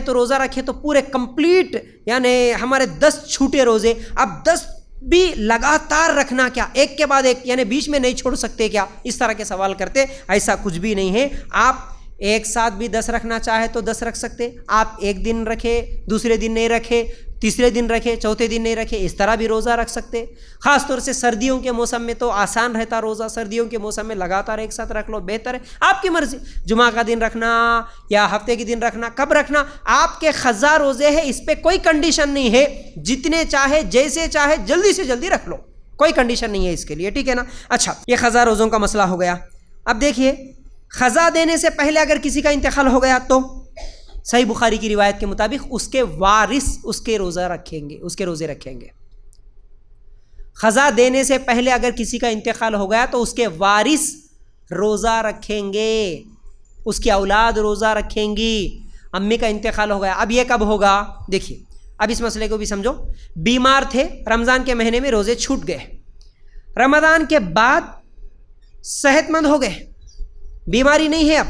تو روزہ رکھے تو پورے کمپلیٹ، یعنی ہمارے 10 چھوٹے روزے، اب 10 بھی لگاتار رکھنا کیا، ایک کے بعد ایک، یعنی بیچ میں نہیں چھوڑ سکتے کیا، اس طرح کے سوال کرتے۔ ایسا کچھ بھی نہیں ہے، آپ ایک ساتھ بھی 10 رکھنا چاہے تو 10 رکھ سکتے، آپ ایک دن رکھے، دوسرے دن نہیں رکھے، تیسرے دن رکھے، چوتھے دن نہیں رکھے، اس طرح بھی روزہ رکھ سکتے۔ خاص طور سے سردیوں کے موسم میں تو آسان رہتا روزہ، سردیوں کے موسم میں لگاتار ایک ساتھ رکھ لو، بہتر ہے، آپ کی مرضی، جمعہ کا دن رکھنا یا ہفتے کے دن رکھنا، کب رکھنا آپ کے قضا روزے ہیں، اس پہ کوئی کنڈیشن نہیں ہے، جتنے چاہے جیسے چاہے جلدی سے جلدی رکھ لو، کوئی کنڈیشن نہیں ہے اس کے لیے، ٹھیک ہے نا۔ اچھا، یہ قضا روزوں کا مسئلہ ہو گیا۔ اب دیکھیے، قضا دینے سے پہلے اگر کسی کا انتقال ہو گیا تو صحیح بخاری کی روایت کے مطابق اس کے وارث اس کے روزے رکھیں گے۔ قضا دینے سے پہلے اگر کسی کا انتقال ہو گیا تو اس کے وارث روزہ رکھیں گے، اس کی اولاد روزہ رکھیں گی۔ امی کا انتقال ہو گیا، اب یہ کب ہوگا؟ دیکھیے، اب اس مسئلے کو بھی سمجھو۔ بیمار تھے، رمضان کے مہینے میں روزے چھوٹ گئے، رمضان کے بعد صحت مند ہو گئے، بیماری نہیں ہے، اب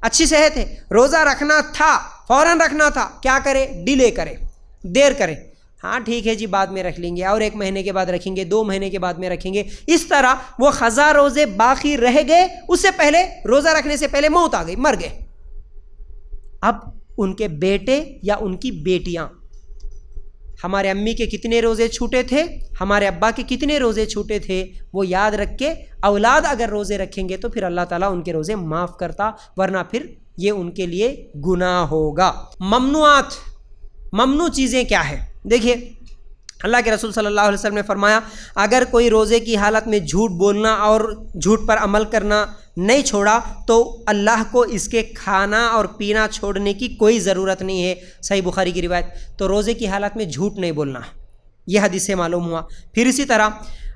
اچھی صحت ہے، روزہ رکھنا تھا، فوراً رکھنا تھا، کیا کرے؟ ڈیلے کرے، دیر کرے، ہاں ٹھیک ہے جی بعد میں رکھ لیں گے، اور 1 مہینے کے بعد رکھیں گے، 2 مہینے کے بعد میں رکھیں گے، اس طرح وہ قضا روزے باقی رہ گئے، اس سے پہلے روزہ رکھنے سے پہلے موت آ گئی، مر گئے۔ اب ان کے بیٹے یا ان کی بیٹیاں، ہمارے امی کے کتنے روزے چھوٹے تھے، ہمارے ابا کے کتنے روزے چھوٹے تھے، وہ یاد رکھ کے اولاد اگر روزے رکھیں گے تو پھر اللہ تعالیٰ ان کے روزے معاف کرتا، ورنہ پھر یہ ان کے لیے گناہ ہوگا۔ ممنوع چیزیں کیا ہے؟ دیکھیے، اللہ کے رسول صلی اللہ علیہ وسلم نے فرمایا، اگر کوئی روزے کی حالت میں جھوٹ بولنا اور جھوٹ پر عمل کرنا نہیں چھوڑا تو اللہ کو اس کے کھانا اور پینا چھوڑنے کی کوئی ضرورت نہیں ہے، صحیح بخاری کی روایت۔ تو روزے کی حالت میں جھوٹ نہیں بولنا، یہ حدیث سے معلوم ہوا۔ پھر اسی طرح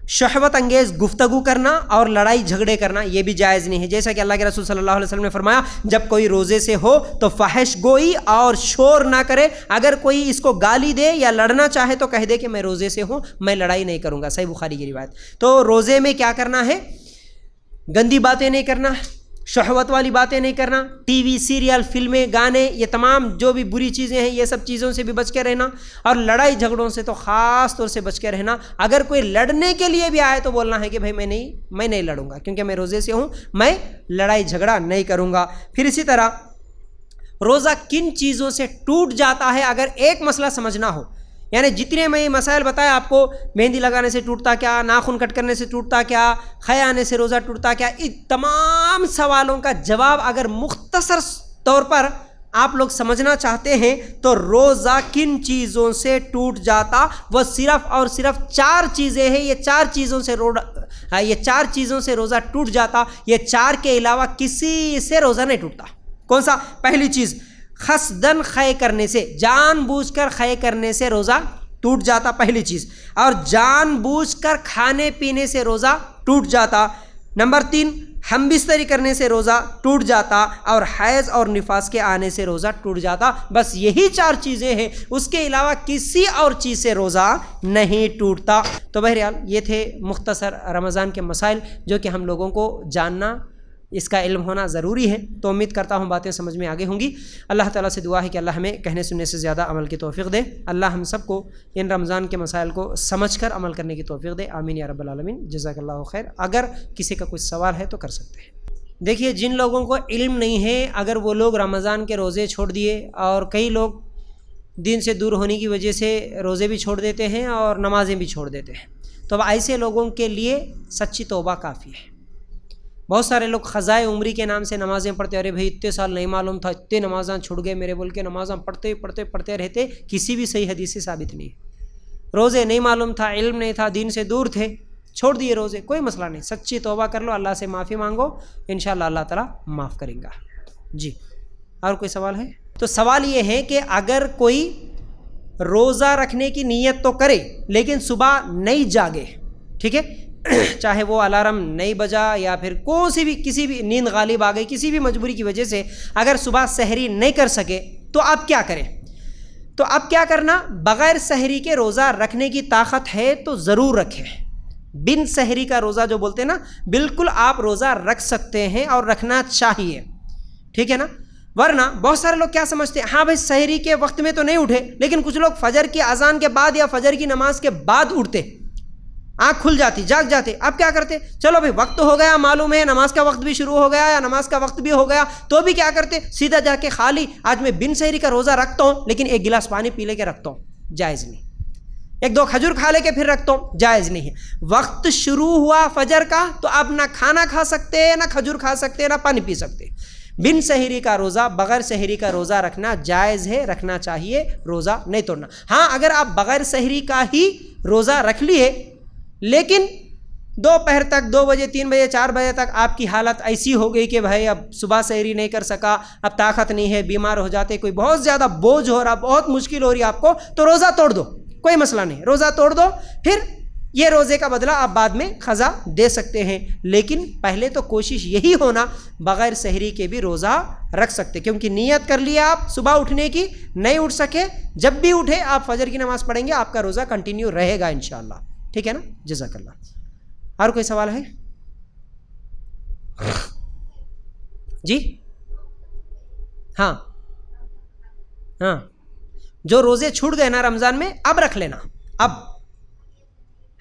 شہوت انگیز گفتگو کرنا اور لڑائی جھگڑے کرنا یہ بھی جائز نہیں ہے، جیسا کہ اللہ کے رسول صلی اللہ علیہ وسلم نے فرمایا، جب کوئی روزے سے ہو تو فحش گوئی اور شور نہ کرے، اگر کوئی اس کو گالی دے یا لڑنا چاہے تو کہہ دے کہ میں روزے سے ہوں، میں لڑائی نہیں کروں گا، صحیح بخاری کی روایت۔ تو روزے میں کیا کرنا ہے؟ گندی باتیں نہیں کرنا، شہوت والی باتیں نہیں کرنا، ٹی وی، سیریل، فلمیں، گانے، یہ تمام جو بھی بری چیزیں ہیں یہ سب چیزوں سے بھی بچ کے رہنا، اور لڑائی جھگڑوں سے تو خاص طور سے بچ کے رہنا۔ اگر کوئی لڑنے کے لیے بھی آئے تو بولنا ہے کہ بھائی میں نہیں لڑوں گا، کیونکہ میں روزے سے ہوں، میں لڑائی جھگڑا نہیں کروں گا۔ پھر اسی طرح روزہ کن چیزوں سے ٹوٹ جاتا ہے اگر ایک مسئلہ سمجھنا ہو، یعنی جتنے میں یہ مسائل بتایا آپ کو، مہندی لگانے سے ٹوٹتا کیا، ناخن کٹ کرنے سے ٹوٹتا کیا، خے آنے سے روزہ ٹوٹتا کیا، ان تمام سوالوں کا جواب اگر مختصر طور پر آپ لوگ سمجھنا چاہتے ہیں تو روزہ کن چیزوں سے ٹوٹ جاتا، وہ صرف اور صرف 4 چیزیں ہیں، یہ 4 چیزوں سے روزہ ٹوٹ جاتا، یہ 4 کے علاوہ کسی سے روزہ نہیں ٹوٹتا۔ کون سا؟ پہلی چیز، قصداً خے کرنے سے، جان بوجھ کر خے کرنے سے روزہ ٹوٹ جاتا، پہلی چیز، اور جان بوجھ کر کھانے پینے سے روزہ ٹوٹ جاتا۔ نمبر 3، ہم بستری کرنے سے روزہ ٹوٹ جاتا، اور حیض اور نفاس کے آنے سے روزہ ٹوٹ جاتا۔ بس یہی 4 چیزیں ہیں، اس کے علاوہ کسی اور چیز سے روزہ نہیں ٹوٹتا۔ تو بہرحال یہ تھے مختصر رمضان کے مسائل جو کہ ہم لوگوں کو جاننا، اس کا علم ہونا ضروری ہے۔ تو امید کرتا ہوں باتیں سمجھ میں آگے ہوں گی۔ اللہ تعالیٰ سے دعا ہے کہ اللہ ہمیں کہنے سننے سے زیادہ عمل کی توفیق دے، اللہ ہم سب کو ان رمضان کے مسائل کو سمجھ کر عمل کرنے کی توفیق دے، آمین یا رب العالمین۔ جزاک اللہ خیر۔ اگر کسی کا کوئی سوال ہے تو کر سکتے ہیں۔ دیکھیے جن لوگوں کو علم نہیں ہے، اگر وہ لوگ رمضان کے روزے چھوڑ دیے، اور کئی لوگ دین سے دور ہونے کی وجہ سے روزے بھی چھوڑ دیتے ہیں اور نمازیں بھی چھوڑ دیتے ہیں، تو اب ایسے لوگوں کے لیے سچی توبہ کافی ہے۔ بہت سارے لوگ قضائے عمری کے نام سے نمازیں پڑھتے، ارے بھائی اتنے سال نہیں معلوم تھا، اتنے نمازاں چھوڑ گئے میرے، بول کے نمازاں پڑھتے رہتے، کسی بھی صحیح حدیث سے ثابت نہیں ہے۔ روزے نہیں معلوم تھا، علم نہیں تھا، دین سے دور تھے، چھوڑ دیے روزے، کوئی مسئلہ نہیں، سچی توبہ کر لو، اللہ سے معافی مانگو، انشاءاللہ اللہ تعالیٰ معاف کریں گا۔ جی اور کوئی سوال ہے؟ تو سوال یہ ہے کہ اگر کوئی روزہ رکھنے کی نیت تو کرے لیکن صبح نہیں جاگے، ٹھیک ہے، چاہے وہ الارم نہیں بجا یا پھر کسی بھی نیند غالب آ گئی، کسی بھی مجبوری کی وجہ سے اگر صبح سحری نہیں کر سکے تو آپ کیا کریں؟ تو اب کیا کرنا، بغیر سحری کے روزہ رکھنے کی طاقت ہے تو ضرور رکھیں۔ بن سحری کا روزہ جو بولتے ہیں نا، بالکل آپ روزہ رکھ سکتے ہیں اور رکھنا چاہیے، ٹھیک ہے نا۔ ورنہ بہت سارے لوگ کیا سمجھتے ہیں، ہاں بھائی سحری کے وقت میں تو نہیں اٹھے، لیکن کچھ لوگ فجر کی اذان کے بعد یا فجر کی نماز کے بعد اٹھتے، آنکھ کھل جاتی، جاگ جاتے، اب کیا کرتے، چلو بھائی وقت ہو گیا، معلوم ہے نماز کا وقت بھی شروع ہو گیا یا نماز کا وقت بھی ہو گیا، تو بھی کیا کرتے، سیدھا جا کے خالی آج میں بن سحری کا روزہ رکھتا ہوں لیکن ایک گلاس پانی پی لے کے رکھتا ہوں، جائز نہیں۔ ایک دو کھجور کھا لے کے پھر رکھتا ہوں، جائز نہیں ہے۔ وقت شروع ہوا فجر کا تو آپ نہ کھانا کھا سکتے، نہ کھجور کھا سکتے، نہ پانی پی سکتے۔ بن سحری کا روزہ، بغیر سحری کا روزہ رکھنا جائز ہے، رکھنا چاہیے، روزہ نہیں توڑنا۔ ہاں اگر آپ بغیر سحری کا ہی روزہ رکھ لیے لیکن دوپہر تک 2 بجے 3 بجے 4 بجے تک آپ کی حالت ایسی ہو گئی کہ بھائی اب صبح سحری نہیں کر سکا، اب طاقت نہیں ہے، بیمار ہو جاتے، کوئی بہت زیادہ بوجھ ہو رہا، بہت مشکل ہو رہی ہے آپ کو، تو روزہ توڑ دو، کوئی مسئلہ نہیں، روزہ توڑ دو، پھر یہ روزے کا بدلہ آپ بعد میں قضا دے سکتے ہیں، لیکن پہلے تو کوشش یہی ہونا بغیر سحری کے بھی روزہ رکھ سکتے، کیونکہ نیت کر لیا آپ صبح اٹھنے کی، نہیں اٹھ سکے، جب بھی اٹھے آپ فجر کی نماز پڑھیں گے، آپ کا روزہ کنٹینیو رہے گا انشاءاللہ، ٹھیک ہے نا۔ جزاک اللہ۔ اور کوئی سوال ہے؟ جی ہاں جو روزے چھوٹ گئے نا رمضان میں، اب رکھ لینا، اب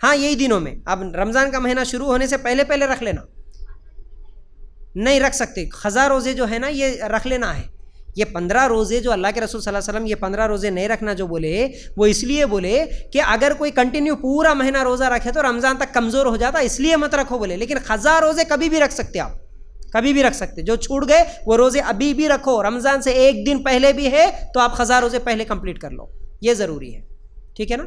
ہاں یہی دنوں میں، اب رمضان کا مہینہ شروع ہونے سے پہلے رکھ لینا، نہیں رکھ سکتے، قضا روزے جو ہے نا یہ رکھ لینا ہے۔ یہ 15 روزے جو اللہ کے رسول صلی اللہ علیہ وسلم یہ 15 روزے نہیں رکھنا جو بولے، وہ اس لیے بولے کہ اگر کوئی کنٹینیو پورا مہینہ روزہ رکھے تو رمضان تک کمزور ہو جاتا، اس لیے مت رکھو بولے، لیکن قضا روزے کبھی بھی رکھ سکتے، آپ کبھی بھی رکھ سکتے، جو چھوٹ گئے وہ روزے ابھی بھی رکھو، رمضان سے 1 دن پہلے بھی ہے تو آپ قضا روزے پہلے کمپلیٹ کر لو، یہ ضروری ہے، ٹھیک ہے نا۔